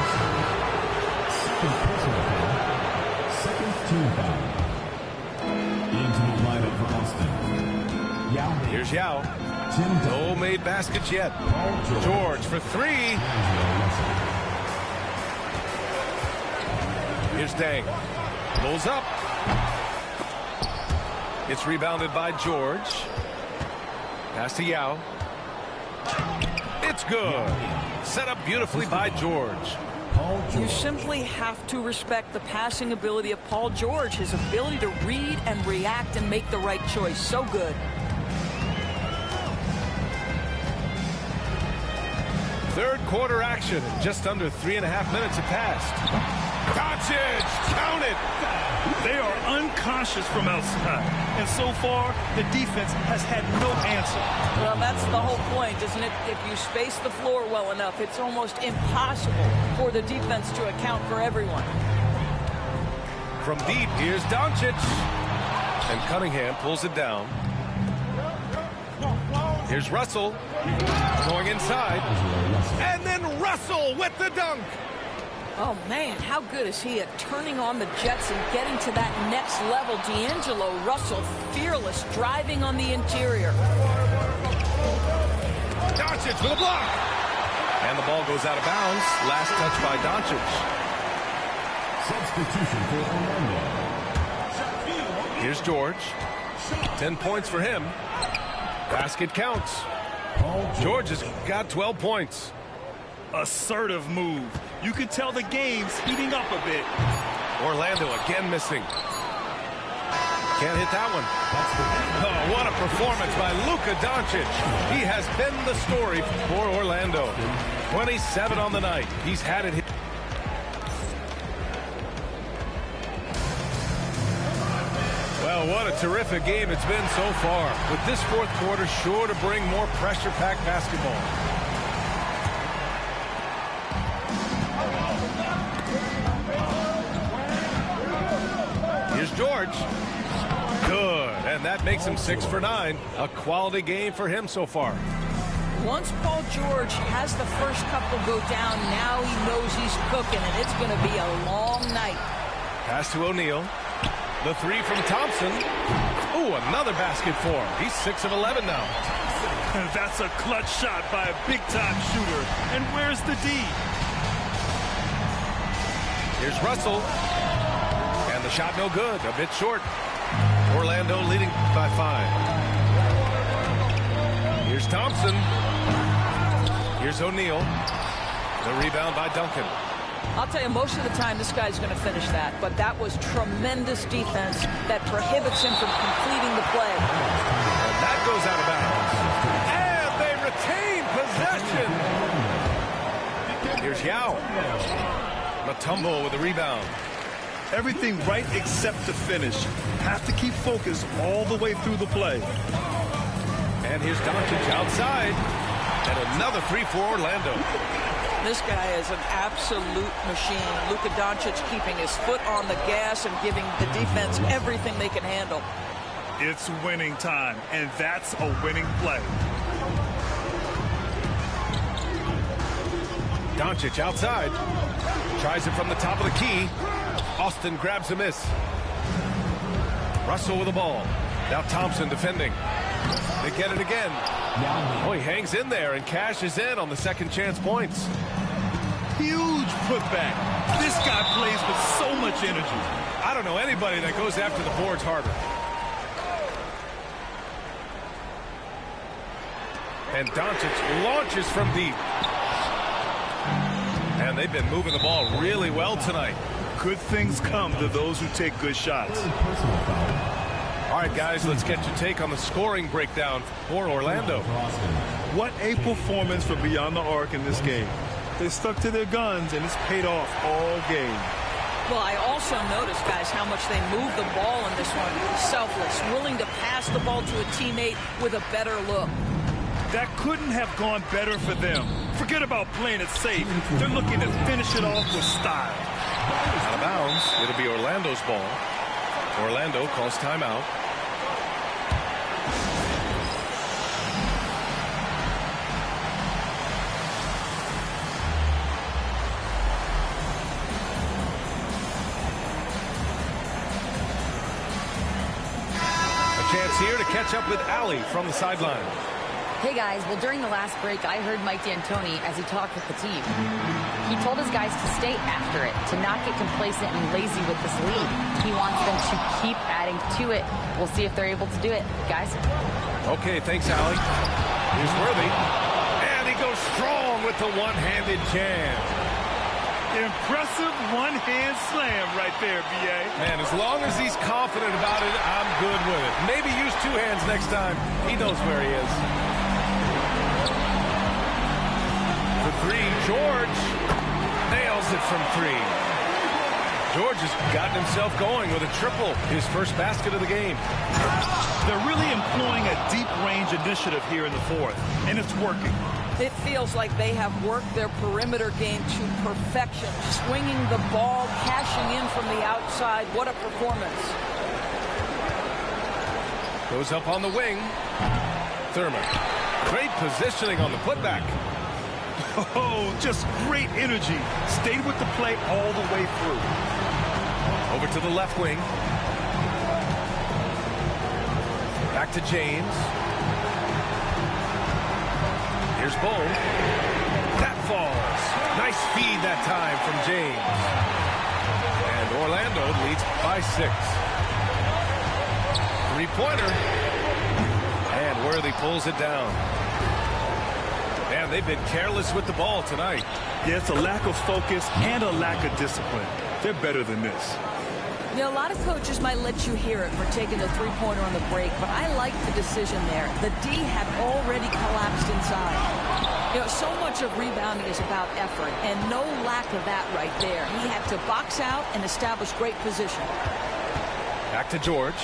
Second team foul. Into the lineup for Austin. Yao. Here's Yao. No made baskets yet. George for 3. Here's Dang. Pulls up. It's rebounded by George. Pass to Yao. It's good. Set up beautifully by George. You simply have to respect the passing ability of Paul George, his ability to read and react and make the right choice. So good. Third quarter action. Just under 3.5 minutes have passed. Doncic, count it. They are unconscious from outside. And so far, the defense has had no answer. Well, that's the whole point, isn't it? If you space the floor well enough, it's almost impossible for the defense to account for everyone. From deep, here's Doncic. And Cunningham pulls it down. Here's Russell. Going inside. And then Russell with the dunk. Oh, man, how good is he at turning on the Jets and getting to that next level? D'Angelo Russell, fearless, driving on the interior. Doncic with a block. And the ball goes out of bounds. Last touch by Doncic. Substitution for Orlando. Here's George. 10 points for him. Basket counts. George has got 12 points. Assertive move. You can tell the game's heating up a bit. Orlando again missing. Can't hit that one. Oh, what a performance by Luka Doncic. He has been the story for Orlando. 27 on the night. He's had it. Well, what a terrific game it's been so far. With this fourth quarter sure to bring more pressure-packed basketball. Here's George. Good, and that makes him 6 for 9. A quality game for him so far. Once Paul George has the first couple go down, now he knows he's cooking, and it's going to be a long night. Pass to O'Neal. The three from Thompson. Ooh, another basket for him. He's 6 of 11 now. That's a clutch shot by a big-time shooter. And where's the D? Here's Russell. And the shot no good. A bit short. Orlando leading by 5. Here's Thompson. Here's O'Neal. The rebound by Duncan. I'll tell you, most of the time this guy's going to finish that, but that was tremendous defense that prohibits him from completing the play. And that goes out of bounds. And they retain possession. Here's Yao. Mutombo with the rebound. Everything right except the finish. Have to keep focused all the way through the play. And here's Doncic outside. And another three for Orlando. This guy is an absolute machine. Luka Doncic keeping his foot on the gas and giving the defense everything they can handle. It's winning time, and that's a winning play. Doncic outside. Tries it from the top of the key. Austin grabs a miss. Russell with the ball. Now Thompson defending. They get it again. Oh, he hangs in there and cashes in on the second chance points. Huge putback. This guy plays with so much energy. I don't know anybody that goes after the boards harder. And Doncic launches from deep. And they've been moving the ball really well tonight. Good things come to those who take good shots. All right, guys, let's get your take on the scoring breakdown for Orlando. What a performance for Beyond the Arc in this game. They stuck to their guns, and it's paid off all game. Well, I also noticed, guys, how much they moved the ball in this one. Selfless, willing to pass the ball to a teammate with a better look. That couldn't have gone better for them. Forget about playing it safe. They're looking to finish it off with style. Out of bounds. It'll be Orlando's ball. Orlando calls timeout. A chance here to catch up with Allie from the sideline. Hey guys, well during the last break I heard Mike D'Antoni as he talked with the team. He told his guys to stay after it, to not get complacent and lazy with this lead. He wants them to keep adding to it. We'll see if they're able to do it. Guys? Okay, thanks, Allie. Here's Worthy. And he goes strong with the one-handed jam. Impressive one-hand slam right there, B.A. Man, as long as he's confident about it, I'm good with it. Maybe use two hands next time. He knows where he is. The three, George nails it from three. George has gotten himself going with a triple, his first basket of the game. They're really employing a deep range initiative here in the fourth, and it's working. It feels like they have worked their perimeter game to perfection, swinging the ball, cashing in from the outside. What a performance. Goes up on the wing. Thurman. Great positioning on the putback. Oh, just great energy. Stayed with the play all the way through. Over to the left wing. Back to James. Here's Bull. That falls. Nice feed that time from James. And Orlando leads by 6. Three-pointer. And Worthy pulls it down. Man, they've been careless with the ball tonight. Yeah, it's a lack of focus and a lack of discipline. They're better than this. You know, a lot of coaches might let you hear it for taking the three-pointer on the break, but I like the decision there. The D had already collapsed inside. You know, so much of rebounding is about effort, and no lack of that right there. He had to box out and establish great position. Back to George.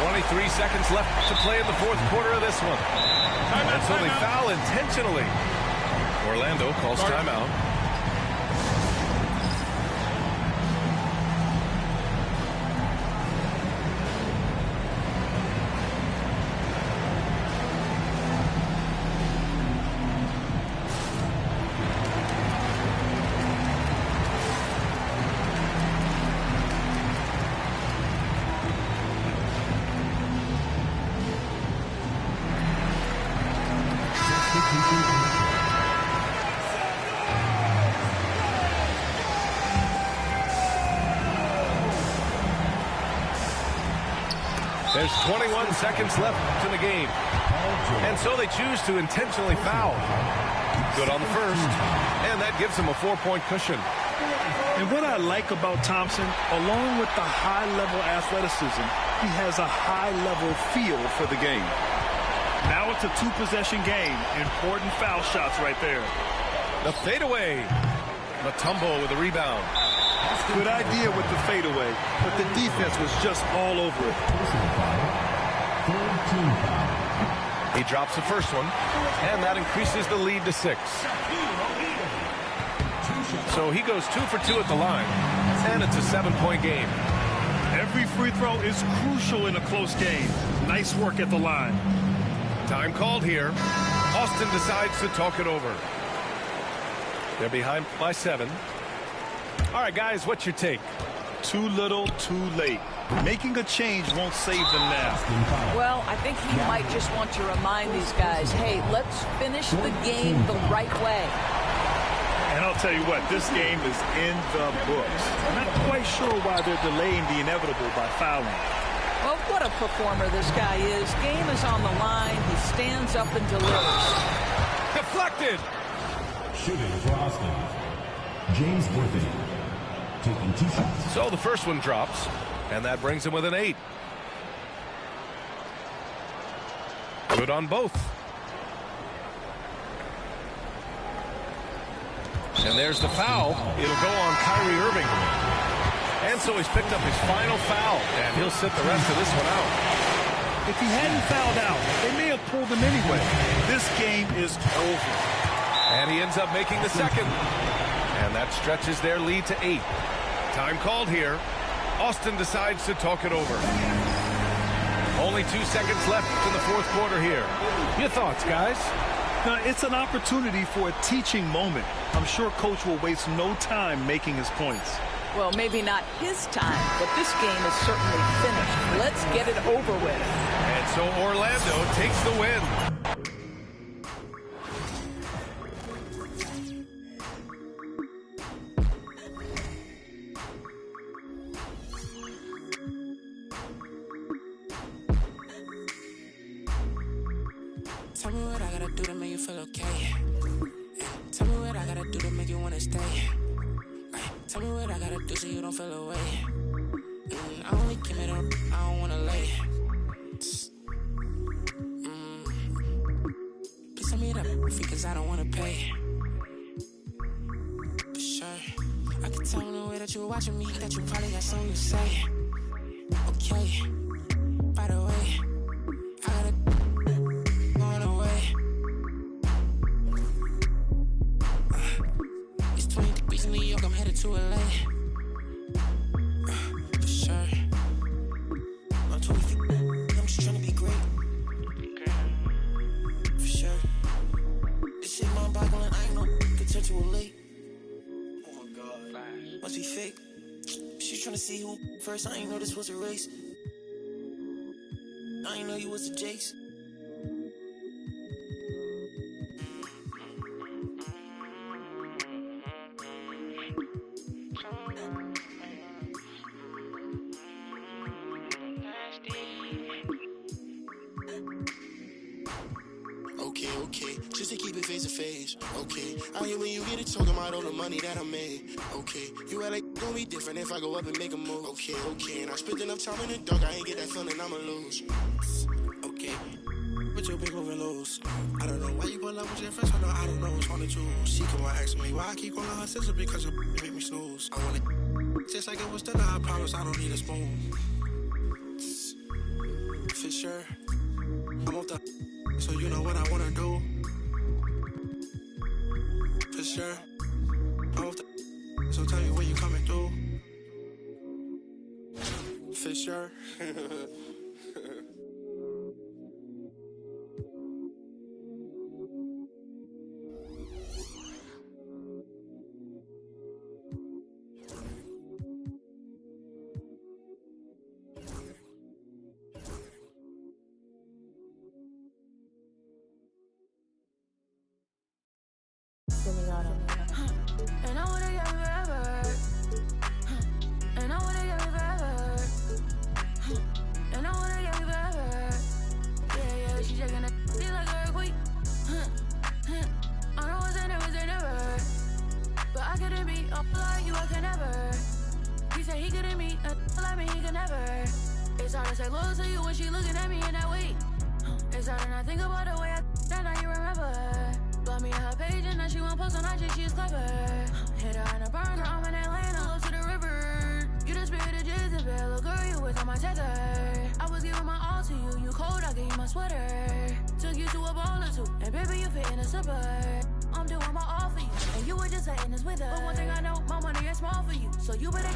.23 seconds left to play in the fourth quarter of this one. And so they foul intentionally. Orlando calls timeout. There's 21 seconds left in the game. And so they choose to intentionally foul. Good on the first. And that gives him a 4-point cushion. And what I like about Thompson, along with the high-level athleticism, he has a high-level feel for the game. Now it's a two-possession game. Important foul shots right there. The fadeaway. Mutombo with a rebound. Good idea with the fadeaway, but the defense was just all over it. He drops the first one, and that increases the lead to 6. So he goes 2 for 2 at the line, and it's a 7-point game. Every free throw is crucial in a close game. Nice work at the line. Time called here. Austin decides to talk it over. They're behind by 7. All right, guys, what's your take? Too little, too late. Making a change won't save them now. Well, I think he might just want to remind these guys, hey, let's finish the game the right way. And I'll tell you what, this game is in the books. I'm not quite sure why they're delaying the inevitable by fouling. Well, what a performer this guy is. Game is on the line. He stands up and delivers. Deflected. Shooting for Austin, James Worthy. Taking 2 shots. So the first one drops, and that brings him with an 8. Good on both. And there's the foul. It'll go on Kyrie Irving. And so he's picked up his final foul, and he'll sit the rest of this one out. If he hadn't fouled out, they may have pulled him anyway. This game is over. And he ends up making the second. And that stretches their lead to 8. Time called here. Austin decides to talk it over. Only 2 seconds left in the fourth quarter here. Your thoughts, guys? Now, it's an opportunity for a teaching moment. I'm sure Coach will waste no time making his points. Well, maybe not his time, but this game is certainly finished. Let's get it over with. And so Orlando takes the win. Tell me what I gotta do to make you feel okay. Tell me what I gotta do to make you wanna stay. Tell me what I gotta do so you don't feel away. I only give it up, I don't wanna lay. Please tell me that fee, cause I don't wanna pay. For sure, I can tell in the way that you're watching me that you probably got something to say. Okay, by the way, I gotta going away. It's 20 degrees in New York, I'm headed to LA. For sure. I'm 20 I'm just trying to be great. For sure. This shit mind boggling, I ain't no potential late. Oh my god. Must be fake. She's trying to see who first. I ain't know this was a race. I ain't know you was the Jakes. okay. Just to keep it face to face, okay. I hear when you get it talking about all the money that I made, okay. You act like gonna be different if I go up and make a move, okay, okay. And I spent enough time in the dark, I ain't get that feeling I'ma lose, okay. But you been moving loose. I don't know why you pull up with your friends, I don't know what's one to choose. She come on asking me why I keep calling her sister because you make me snooze. I want it just like it was dinner, I promise I don't need a spoon. For sure, I'm off the so you know what I wanna do. For sure, I'm off the so tell me when you coming through. For sure. And I wanna get forever. And I wanna get forever. And I wanna get forever. Yeah, yeah, she shaking that shit like a earthquake. I know what's in it, was there never. But I couldn't be up like you, I can never. He said he couldn't meet a like me, he could never. It's hard to say loyal to you when she looking at me in that way. It's hard to not think about the way I that now you remember. Got me on her page and now she won't post on IG, she's clever. Hit her on a burner, I'm in Atlanta, close to the river. You the spirit of Jezebel, little girl, you was on my tether. I was giving my all to you, you cold, I gave you my sweater. Took you to a ball or two, and baby, you fit in a slipper. I'm doing my all for you, and you were just letting us with her. But one thing I know, my money is small for you, so you better...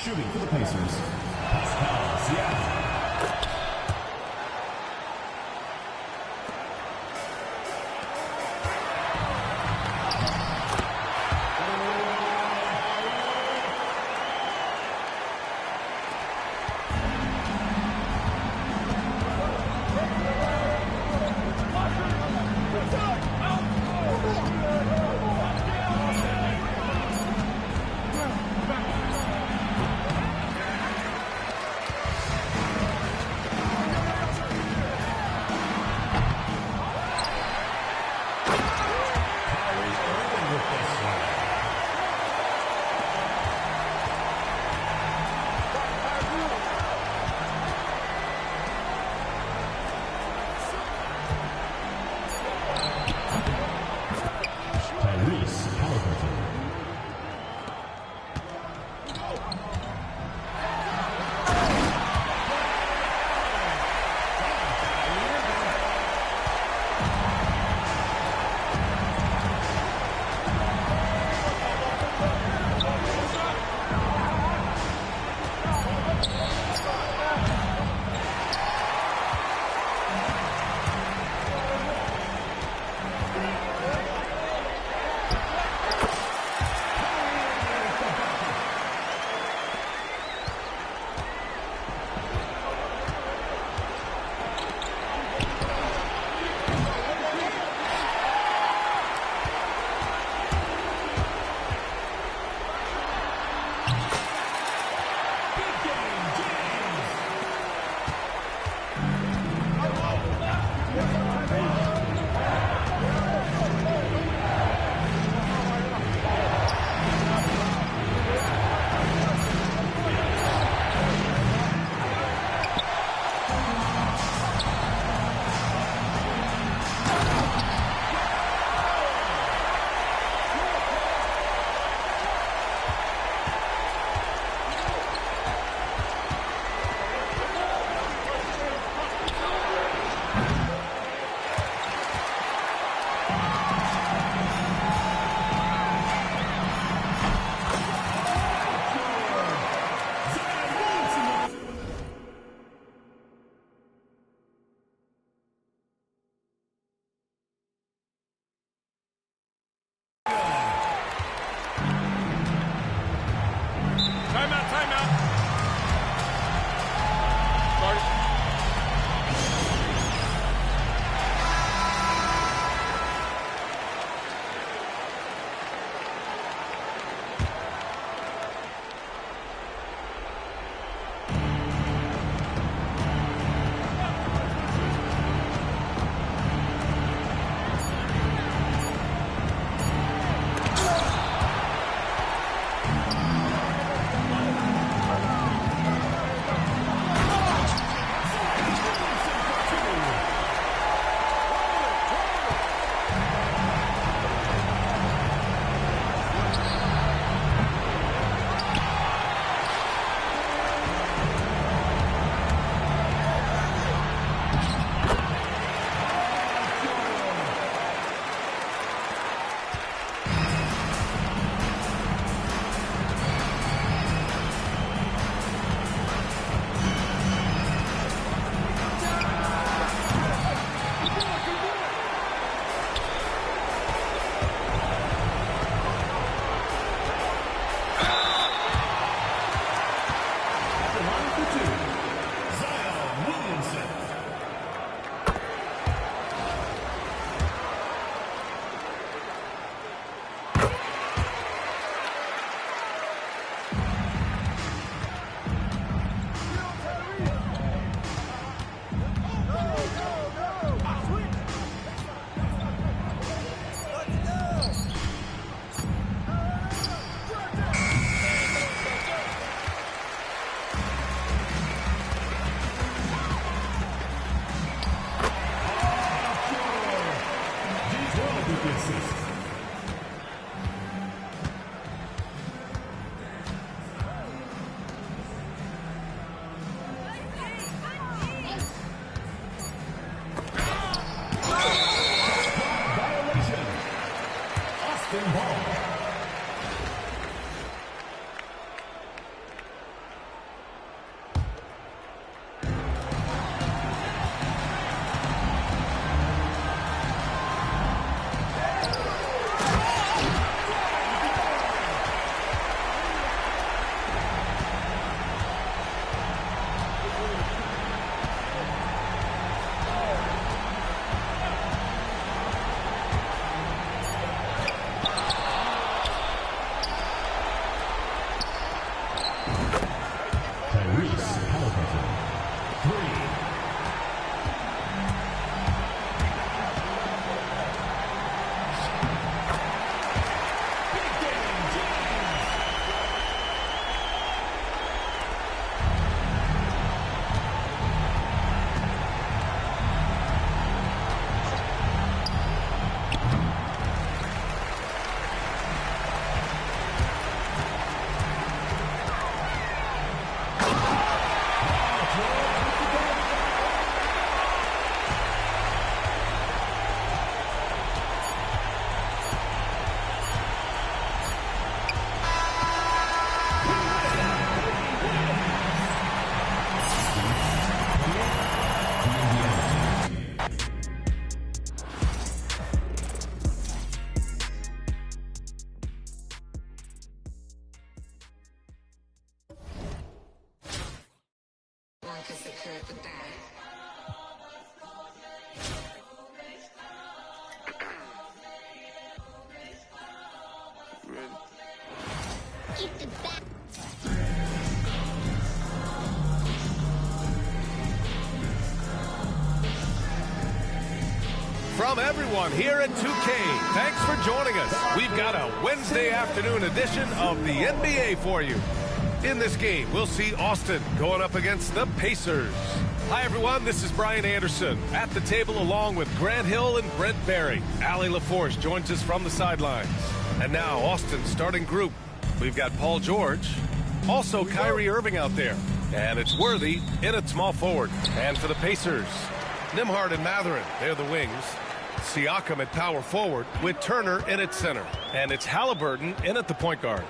Shooting for the Pacers, Pascal Siakam. From everyone here at 2K, thanks for joining us. We've got a Wednesday afternoon edition of the NBA for you. In this game, we'll see Austin going up against the Pacers. Hi, everyone. This is Brian Anderson at the table along with Grant Hill and Brent Barry. Allie LaForce joins us from the sidelines. And now, Austin's starting group. We've got Paul George, also Kyrie Irving out there. And it's Worthy in at small forward. And for the Pacers, Nembhard and Mathurin, they're the wings. Siakam at power forward with Turner in at center. And it's Halliburton in at the point guard.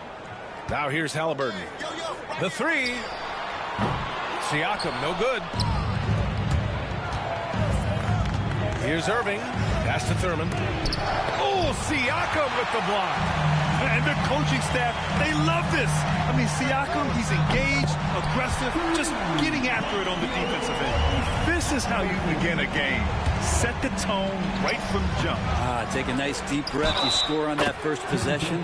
Now here's Halliburton. The three. Siakam, no good. Here's Irving. Pass to Thurman. Oh, Siakam with the block. And the coaching staff, they love this. I mean, Siakam, he's engaged, aggressive, just getting after it on the defensive end. This is how you begin a game. Set the tone right from the jump. Take a nice deep breath. You score on that first possession.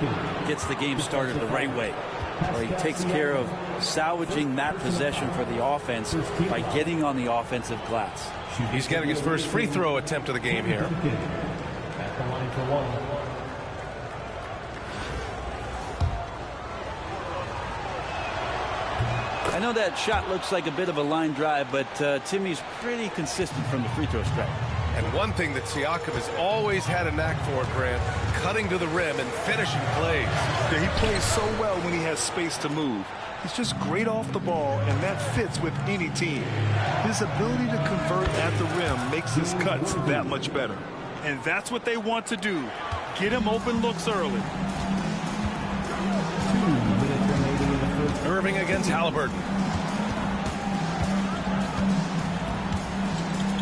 Gets the game started the right way. Well, he takes care of salvaging that possession for the offense by getting on the offensive glass. He's getting his first free throw attempt of the game here. At the line for one. I know that shot looks like a bit of a line drive, but Timmy's pretty consistent from the free throw stripe. And one thing that Siakam has always had a knack for, Grant, cutting to the rim and finishing plays. Yeah, he plays so well when he has space to move. He's just great off the ball, and that fits with any team. His ability to convert at the rim makes his cuts that much better. And that's what they want to do. Get him open looks early. Irving against Halliburton.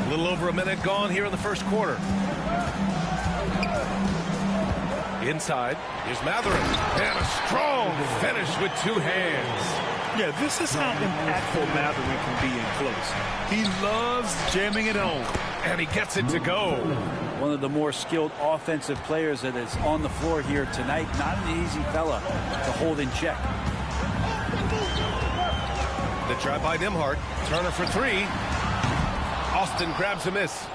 A little over a minute gone here in the first quarter. Inside, here's Mathurin. And a strong finish with two hands. Yeah, this is how impactful Mathurin can be in close. He loves jamming it home. And he gets it to go. One of the more skilled offensive players that is on the floor here tonight. Not an easy fella to hold in check. The try by Nembhard. Turner for three. Austin grabs a miss.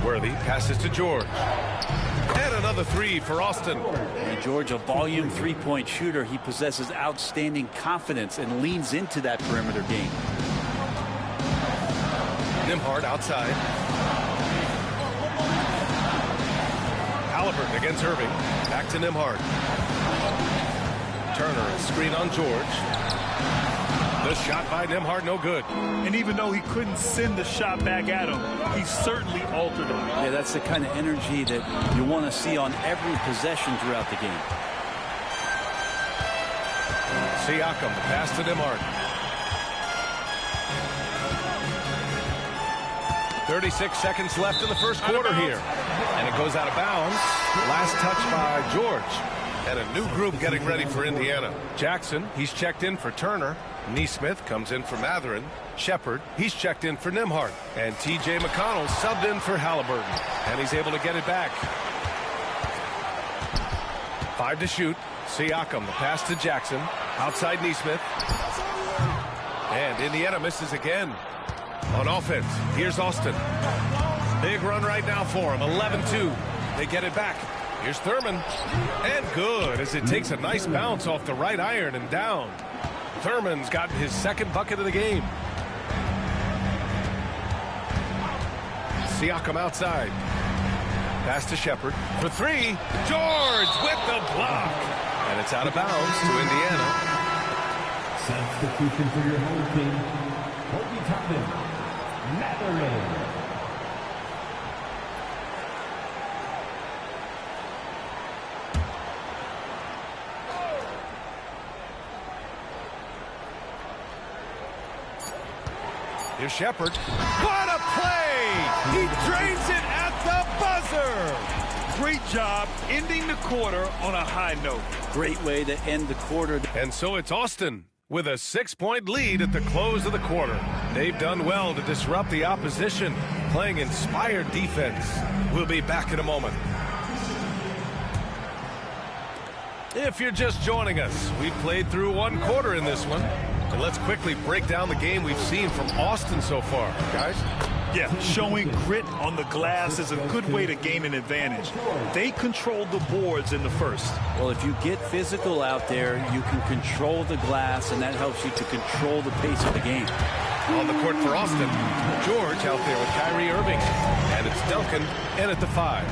Worthy passes to George. And another three for Austin. And George, a volume three-point shooter. He possesses outstanding confidence and leans into that perimeter game. Nembhard outside. Halliburton against Irving. Back to Nembhard. Turner, a screen on George. The shot by Nembhard, no good. And even though he couldn't send the shot back at him, he certainly altered him. Yeah, that's the kind of energy that you want to see on every possession throughout the game. Siakam, the pass to Nembhard. 36 seconds left in the first quarter here. And it goes out of bounds. Last touch by George. And a new group getting ready for Indiana. Jackson, he's checked in for Turner. Neesmith comes in for Mathurin. Shepard, he's checked in for Nembhard. And T.J. McConnell subbed in for Halliburton. And he's able to get it back. 5 to shoot. Siakam, the pass to Jackson. Outside Nesmith. And Indiana misses again. On offense, here's Austin. Big run right now for him. 11-2. They get it back. Here's Thurman. And good, as it takes a nice bounce off the right iron and down. Thurman's gotten his second bucket of the game. Siakam outside. Pass to Shepherd for three. George with the block. And it's out of bounds to Indiana. Substitution for your home team, Obi Toppin, Mathurin. Here's Shepherd. What a play! He drains it at the buzzer! Great job ending the quarter on a high note. Great way to end the quarter. And so it's Austin with a 6-point lead at the close of the quarter. They've done well to disrupt the opposition, playing inspired defense. We'll be back in a moment. If you're just joining us, we've played through one quarter in this one. And let's quickly break down the game we've seen from Austin so far, guys. Yeah, showing grit on the glass is a good way to gain an advantage. They controlled the boards in the first. Well, if you get physical out there, you can control the glass, and that helps you to control the pace of the game. On the court for Austin, George out there with Kyrie Irving. And it's Duncan in at the 5.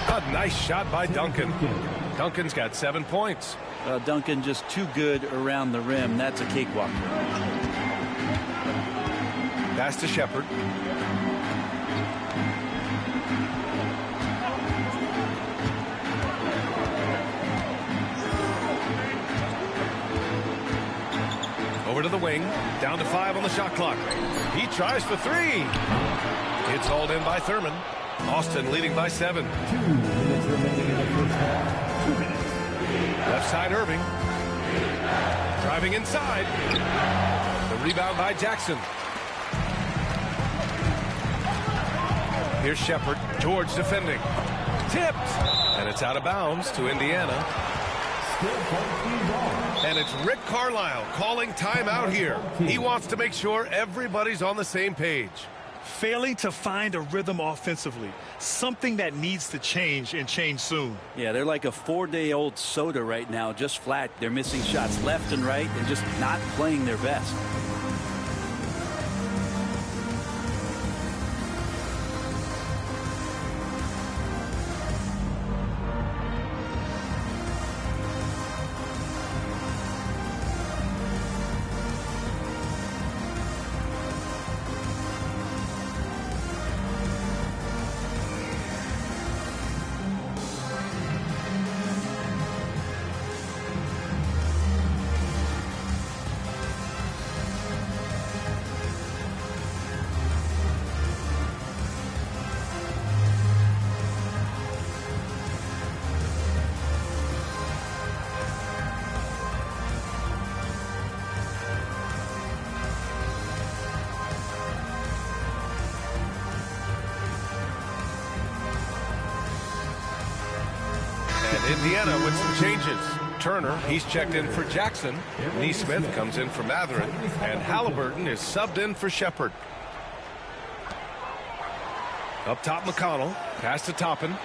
A nice shot by Duncan. Duncan's got 7 points. Duncan just too good around the rim. That's a cakewalk. Pass to Shepherd. Over to the wing. Down to 5 on the shot clock. He tries for 3. It's hauled in by Thurman. Austin leading by 7. 2 minutes remaining in the first half. 2 minutes. Left side Irving. Driving inside. The rebound by Jackson. Here's Shepherd. George defending. Tipped. And it's out of bounds to Indiana. And it's Rick Carlisle calling timeout here. He wants to make sure everybody's on the same page. Failing to find a rhythm offensively, something that needs to change and change soon. Yeah, they're like a 4-day-old soda right now, just flat. They're missing shots left and right and just not playing their best. Indiana with some changes. Turner, he's checked in for Jackson. Nesmith comes in for Mathurin. And Halliburton is subbed in for Shepherd. Up top, McConnell. Pass to Toppin.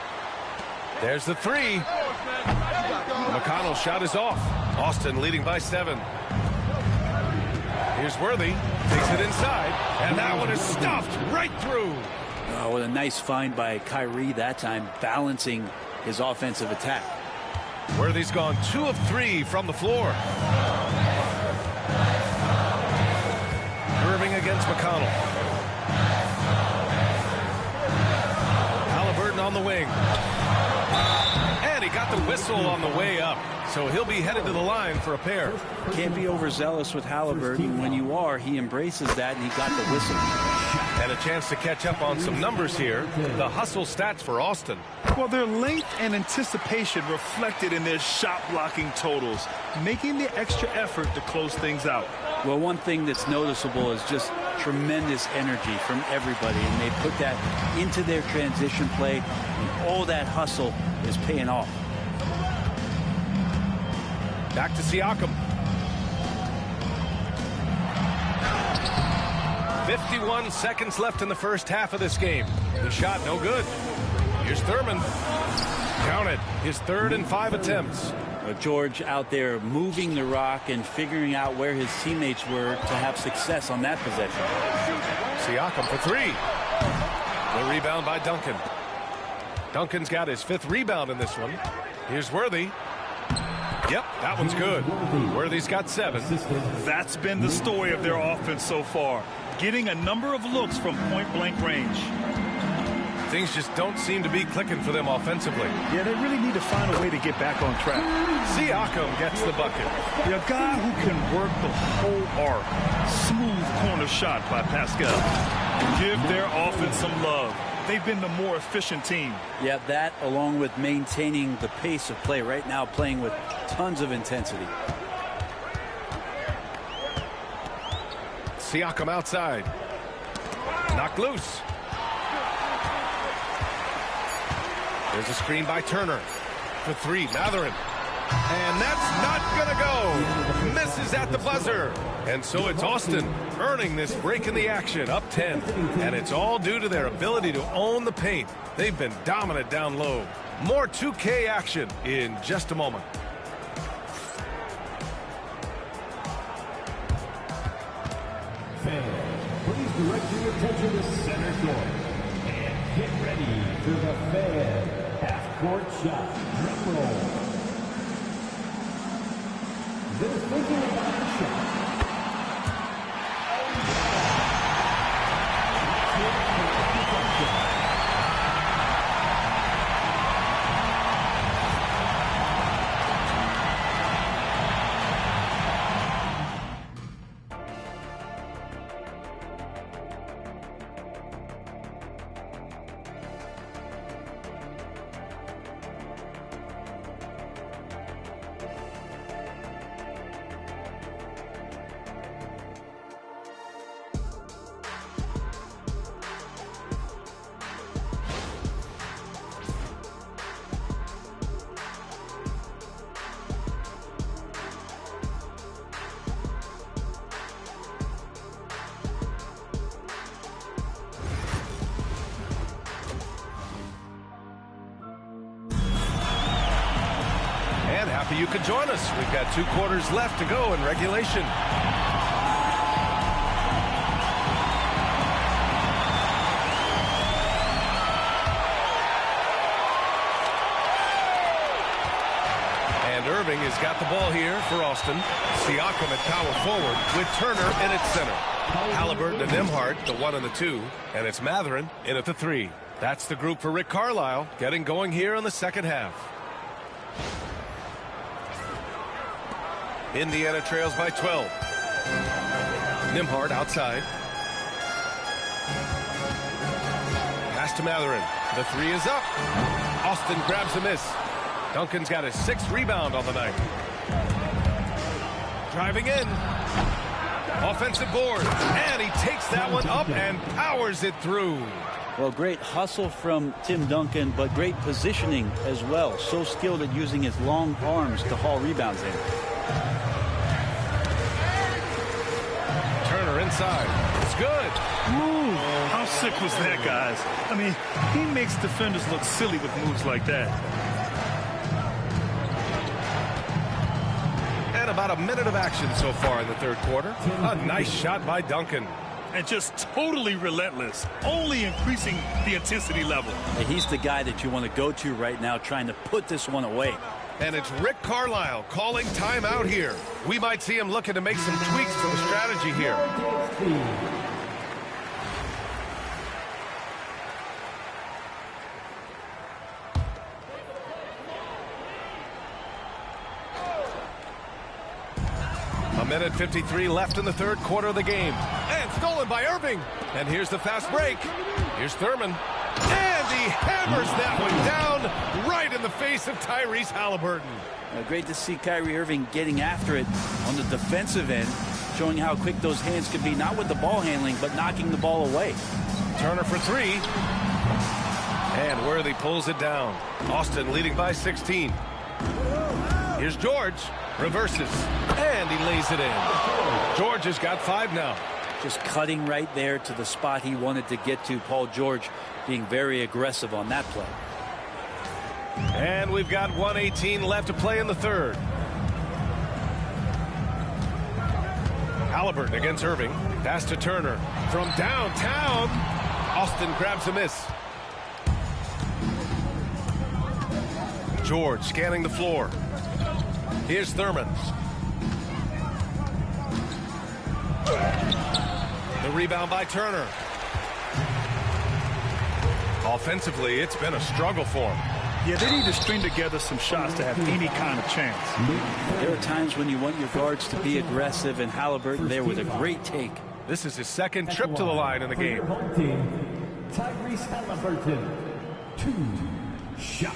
There's the 3. McConnell's shot is off. Austin leading by 7. Here's Worthy. Takes it inside. And that one is stuffed right through. Oh, what a nice find by Kyrie that time, balancing his offensive attack. Worthy's gone 2 of 3 from the floor. Irving against McConnell. Halliburton on the wing. And he got the whistle on the way up. So he'll be headed to the line for a pair. Can't be overzealous with Halliburton. When you are, he embraces that, and he got the whistle. And a chance to catch up on some numbers here. The hustle stats for Austin. Well, their length and anticipation reflected in their shot blocking totals, making the extra effort to close things out. Well, one thing that's noticeable is just tremendous energy from everybody, and they put that into their transition play, and all that hustle is paying off. Back to Siakam. 51 seconds left in the first half of this game. The shot no good. Here's Thurman. Counted. His 3rd and 5 attempts. George out there moving the rock and figuring out where his teammates were to have success on that possession. Siakam for 3. The rebound by Duncan. Duncan's got his 5th rebound in this one. Here's Worthy. Yep, that one's good. Worthy's got 7. That's been the story of their offense so far, getting a number of looks from point-blank range. Things just don't seem to be clicking for them offensively. Yeah, they really need to find a way to get back on track. Siakam gets the bucket. A guy who can work the whole arc. Smooth corner shot by Pascal. Give their offense some love. They've been the more efficient team. Yeah, that along with maintaining the pace of play right now, playing with tons of intensity. Siakam outside. Knocked loose. There's a screen by Turner. For 3, Mathurin. And that's not going to go. Misses at the buzzer. And so it's Austin earning this break in the action, up 10. And it's all due to their ability to own the paint. They've been dominant down low. More 2K action in just a moment. Fans, please direct your attention to center court. And get ready for the Fan half-court shot. Drum roll. They're thinking about the shot. Happy you could join us. We've got 2 quarters left to go in regulation. And Irving has got the ball here for Austin. Siakam at power forward with Turner in at center. Halliburton and Nembhard, the 1 and the 2. And it's Mathurin in at the 3. That's the group for Rick Carlisle, getting going here in the second half. Indiana trails by 12. Nembhard outside. Pass to Mathurin. The 3 is up. Austin grabs the miss. Duncan's got his 6th rebound on the night. Driving in. Offensive board. And he takes that one up and powers it through. Well, great hustle from Tim Duncan, but great positioning as well. So skilled at using his long arms to haul rebounds in. Turner inside. It's good. Ooh, how sick was that, guys? I mean, he makes defenders look silly with moves like that. And about a minute of action so far in the third quarter. A nice shot by Duncan. And just totally relentless, only increasing the intensity level. He's the guy that you want to go to right now, trying to put this one away. And it's Rick Carlisle calling timeout here. We might see him looking to make some tweaks to the strategy here. A minute 53 left in the third quarter of the game. And stolen by Irving. And here's the fast break. Here's Thurman. And he hammers that one down right in the face of Tyrese Halliburton. Great to see Kyrie Irving getting after it on the defensive end. showing how quick those hands can be, not with the ball handling, but knocking the ball away. Turner for three. And Worthy pulls it down. Austin leading by 16. Here's George. Reverses. And he lays it in. George has got 5 now. Just cutting right there to the spot he wanted to get to. Paul George being very aggressive on that play. And we've got 1:18 left to play in the third. Halliburton against Irving. Pass to Turner. From downtown, Austin grabs a miss. George scanning the floor. Here's Thurman. The rebound by Turner. Offensively, it's been a struggle for him. Yeah, they need to string together some shots to have any kind of chance. There are times when you want your guards to be aggressive, and Halliburton there with a great take. This is his second trip to the line in the game. Tyrese Halliburton, 2 shots.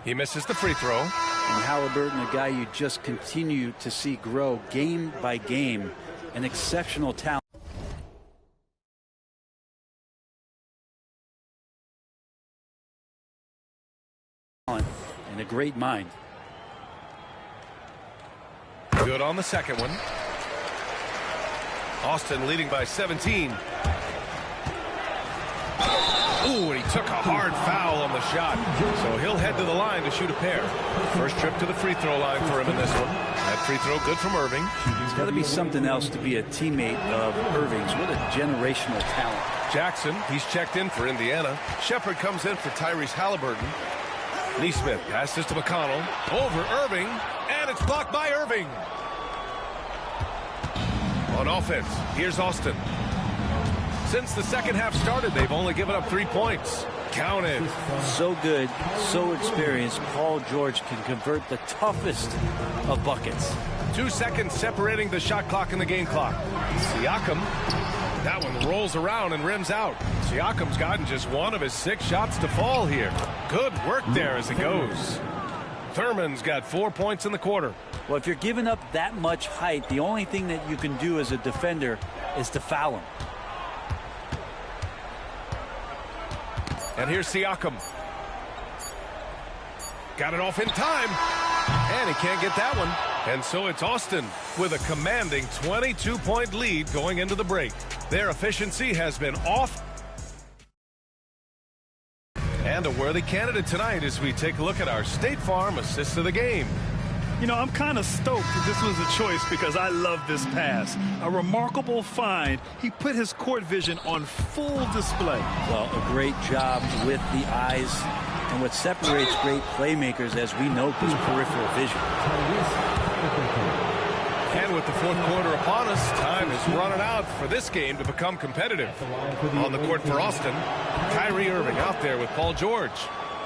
He misses the free throw. And Halliburton, a guy you just continue to see grow game by game, an exceptional talent. And a great mind. Good on the second one. Austin leading by 17. Ooh, and he took a hard foul on the shot. So he'll head to the line to shoot a pair. First trip to the free throw line for him in this one. That free throw good from Irving. It's got to be something else to be a teammate of Irving's. What a generational talent. Jackson, he's checked in for Indiana. Shepard comes in for Tyrese Halliburton. Neesmith passes to McConnell. Over Irving. And it's blocked by Irving. On offense, here's Austin. Since the second half started, they've only given up 3 points. Counted. So good, so experienced. Paul George can convert the toughest of buckets. 2 seconds separating the shot clock and the game clock. Siakam, that one rolls around and rims out. Siakam's gotten just 1 of his 6 shots to fall here. Good work there as it goes. Thurman's got 4 points in the quarter. Well, if you're giving up that much height, the only thing that you can do as a defender is to foul him. And here's Siakam. Got it off in time. And he can't get that one. And so it's Austin with a commanding 22-point lead going into the break. Their efficiency has been off. And a worthy candidate tonight as we take a look at our State Farm assist of the game. You know, I'm kind of stoked that this was a choice because I love this pass. A remarkable find. He put his court vision on full display. Well, a great job with the eyes. And what separates great playmakers, as we note, is peripheral vision. And with the fourth quarter upon us, time is running out for this game to become competitive. On the court for Austin, Kyrie Irving out there with Paul George.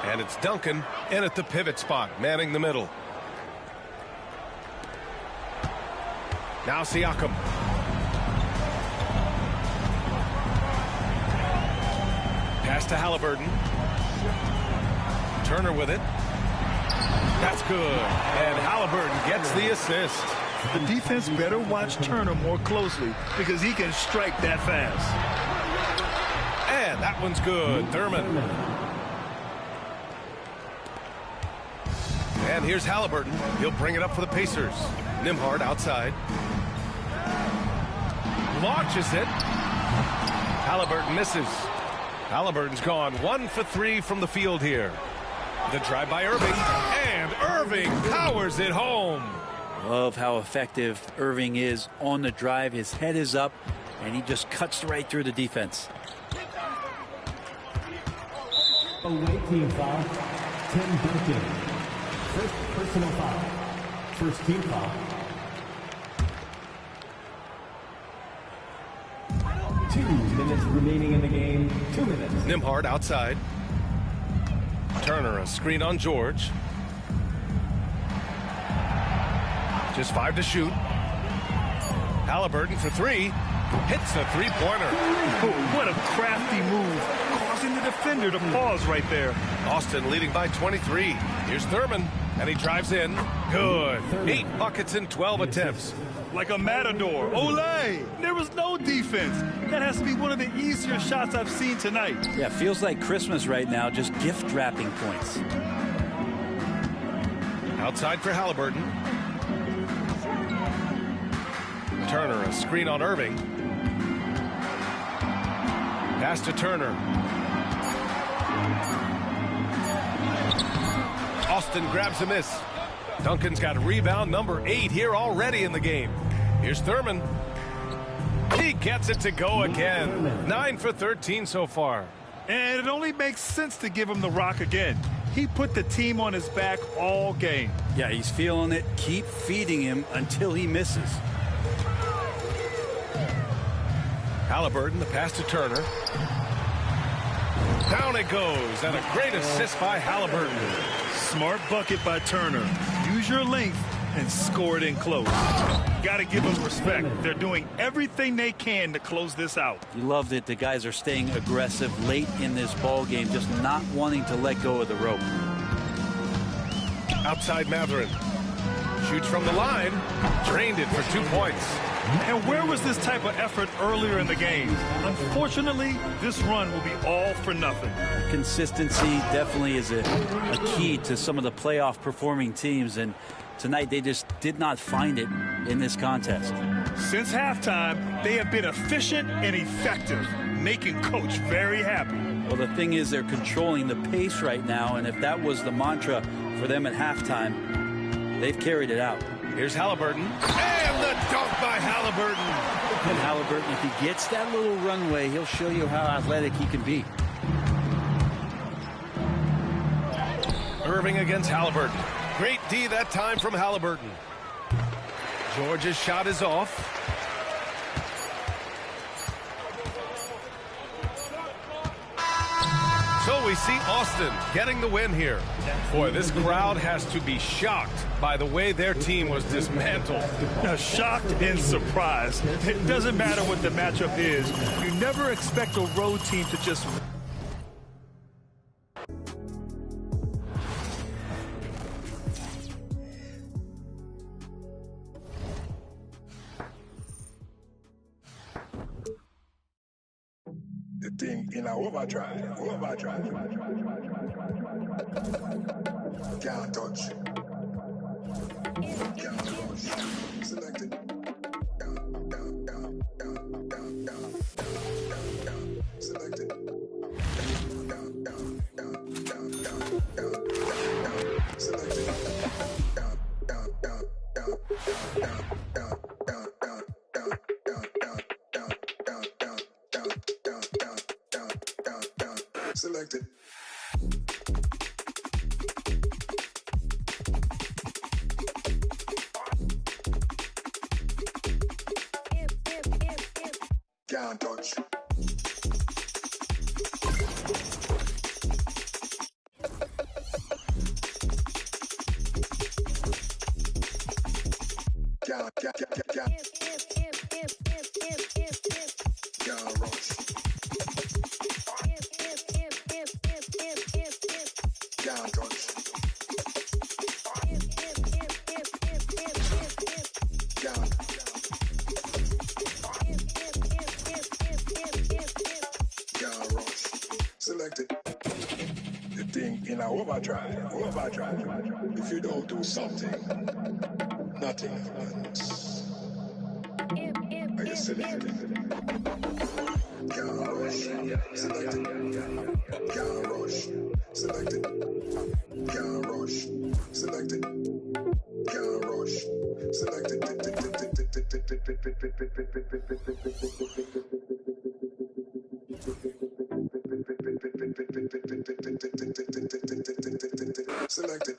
And it's Duncan in at the pivot spot, manning the middle. Now Siakam. Pass to Halliburton. Turner with it. That's good. And Halliburton gets the assist. The defense better watch Turner more closely because he can strike that fast. And that one's good. Thurman. And here's Halliburton. He'll bring it up for the Pacers. Nembhard outside. Launches it. Halliburton misses. Halliburton's gone 1 for 3 from the field here. The drive by Irving. And Irving powers it home. Love how effective Irving is on the drive. His head is up, and he just cuts right through the defense. Away team foul. Tim Duncan. First personal foul. First team foul. 2 minutes remaining in the game. 2 minutes. Nembhard outside. Turner, a screen on George. Just 5 to shoot. Halliburton for 3. Hits the three-pointer. Oh, what a crafty move, causing the defender to pause right there. Austin leading by 23. Here's Thurman, and he drives in. Good. 8 buckets in 12 attempts. Like a matador. Olay! There was no defense. That has to be one of the easier shots I've seen tonight. Yeah, feels like Christmas right now, just gift wrapping points. Outside for Halliburton. Turner, a screen on Irving. Pass to Turner. Austin grabs a miss. Duncan's got rebound number 8 here already in the game. Here's Thurman. He gets it to go again. 9 for 13 so far. And it only makes sense to give him the rock again. He put the team on his back all game. Yeah, he's feeling it. Keep feeding him until he misses. Halliburton, the pass to Turner. Down it goes, and a great assist by Halliburton. Smart bucket by Turner. Use your length and score it in close. Got to give them respect. They're doing everything they can to close this out. You love that the guys are staying aggressive late in this ball game, just not wanting to let go of the rope. Outside Mathurin. Shoots from the line. Drained it for 2 points. And where was this type of effort earlier in the game? Unfortunately, this run will be all for nothing. Consistency definitely is a key to some of the playoff performing teams, and tonight they just did not find it in this contest. Since halftime, they have been efficient and effective, making Coach very happy. Well, the thing is, they're controlling the pace right now, and if that was the mantra for them at halftime, they've carried it out. Here's Halliburton. And the dunk by Halliburton. And Halliburton, if he gets that little runway, he'll show you how athletic he can be. Irving against Halliburton. Great D that time from Halliburton. George's shot is off. So we see Austin getting the win here. Boy, this crowd has to be shocked by the way their team was dismantled. Now, shocked and surprised. It doesn't matter what the matchup is. You never expect a road team to just... The thing in our overdrive. Can't touch. Can't touch. Select it. Down. Select it. Down. Select it. Selected. Can't touch. Can't rush. Can't touch. Can't rush. Selected. The thing in our overdrive. If you don't do something, nothing happens. Are you selected? Can't rush. Selected. Can't rush. Selected. Can't rush. Selected. Can't rush. Selected. Selected.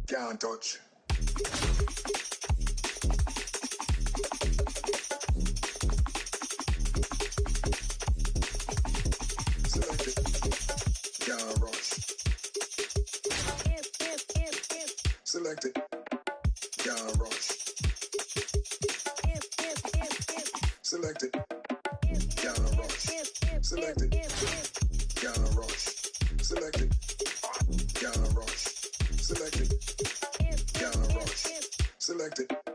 Can't touch. Selected. John Ross. Selected. John Ross. Selected. John Ross. Selected. John Ross. Selected. John Ross. Selected.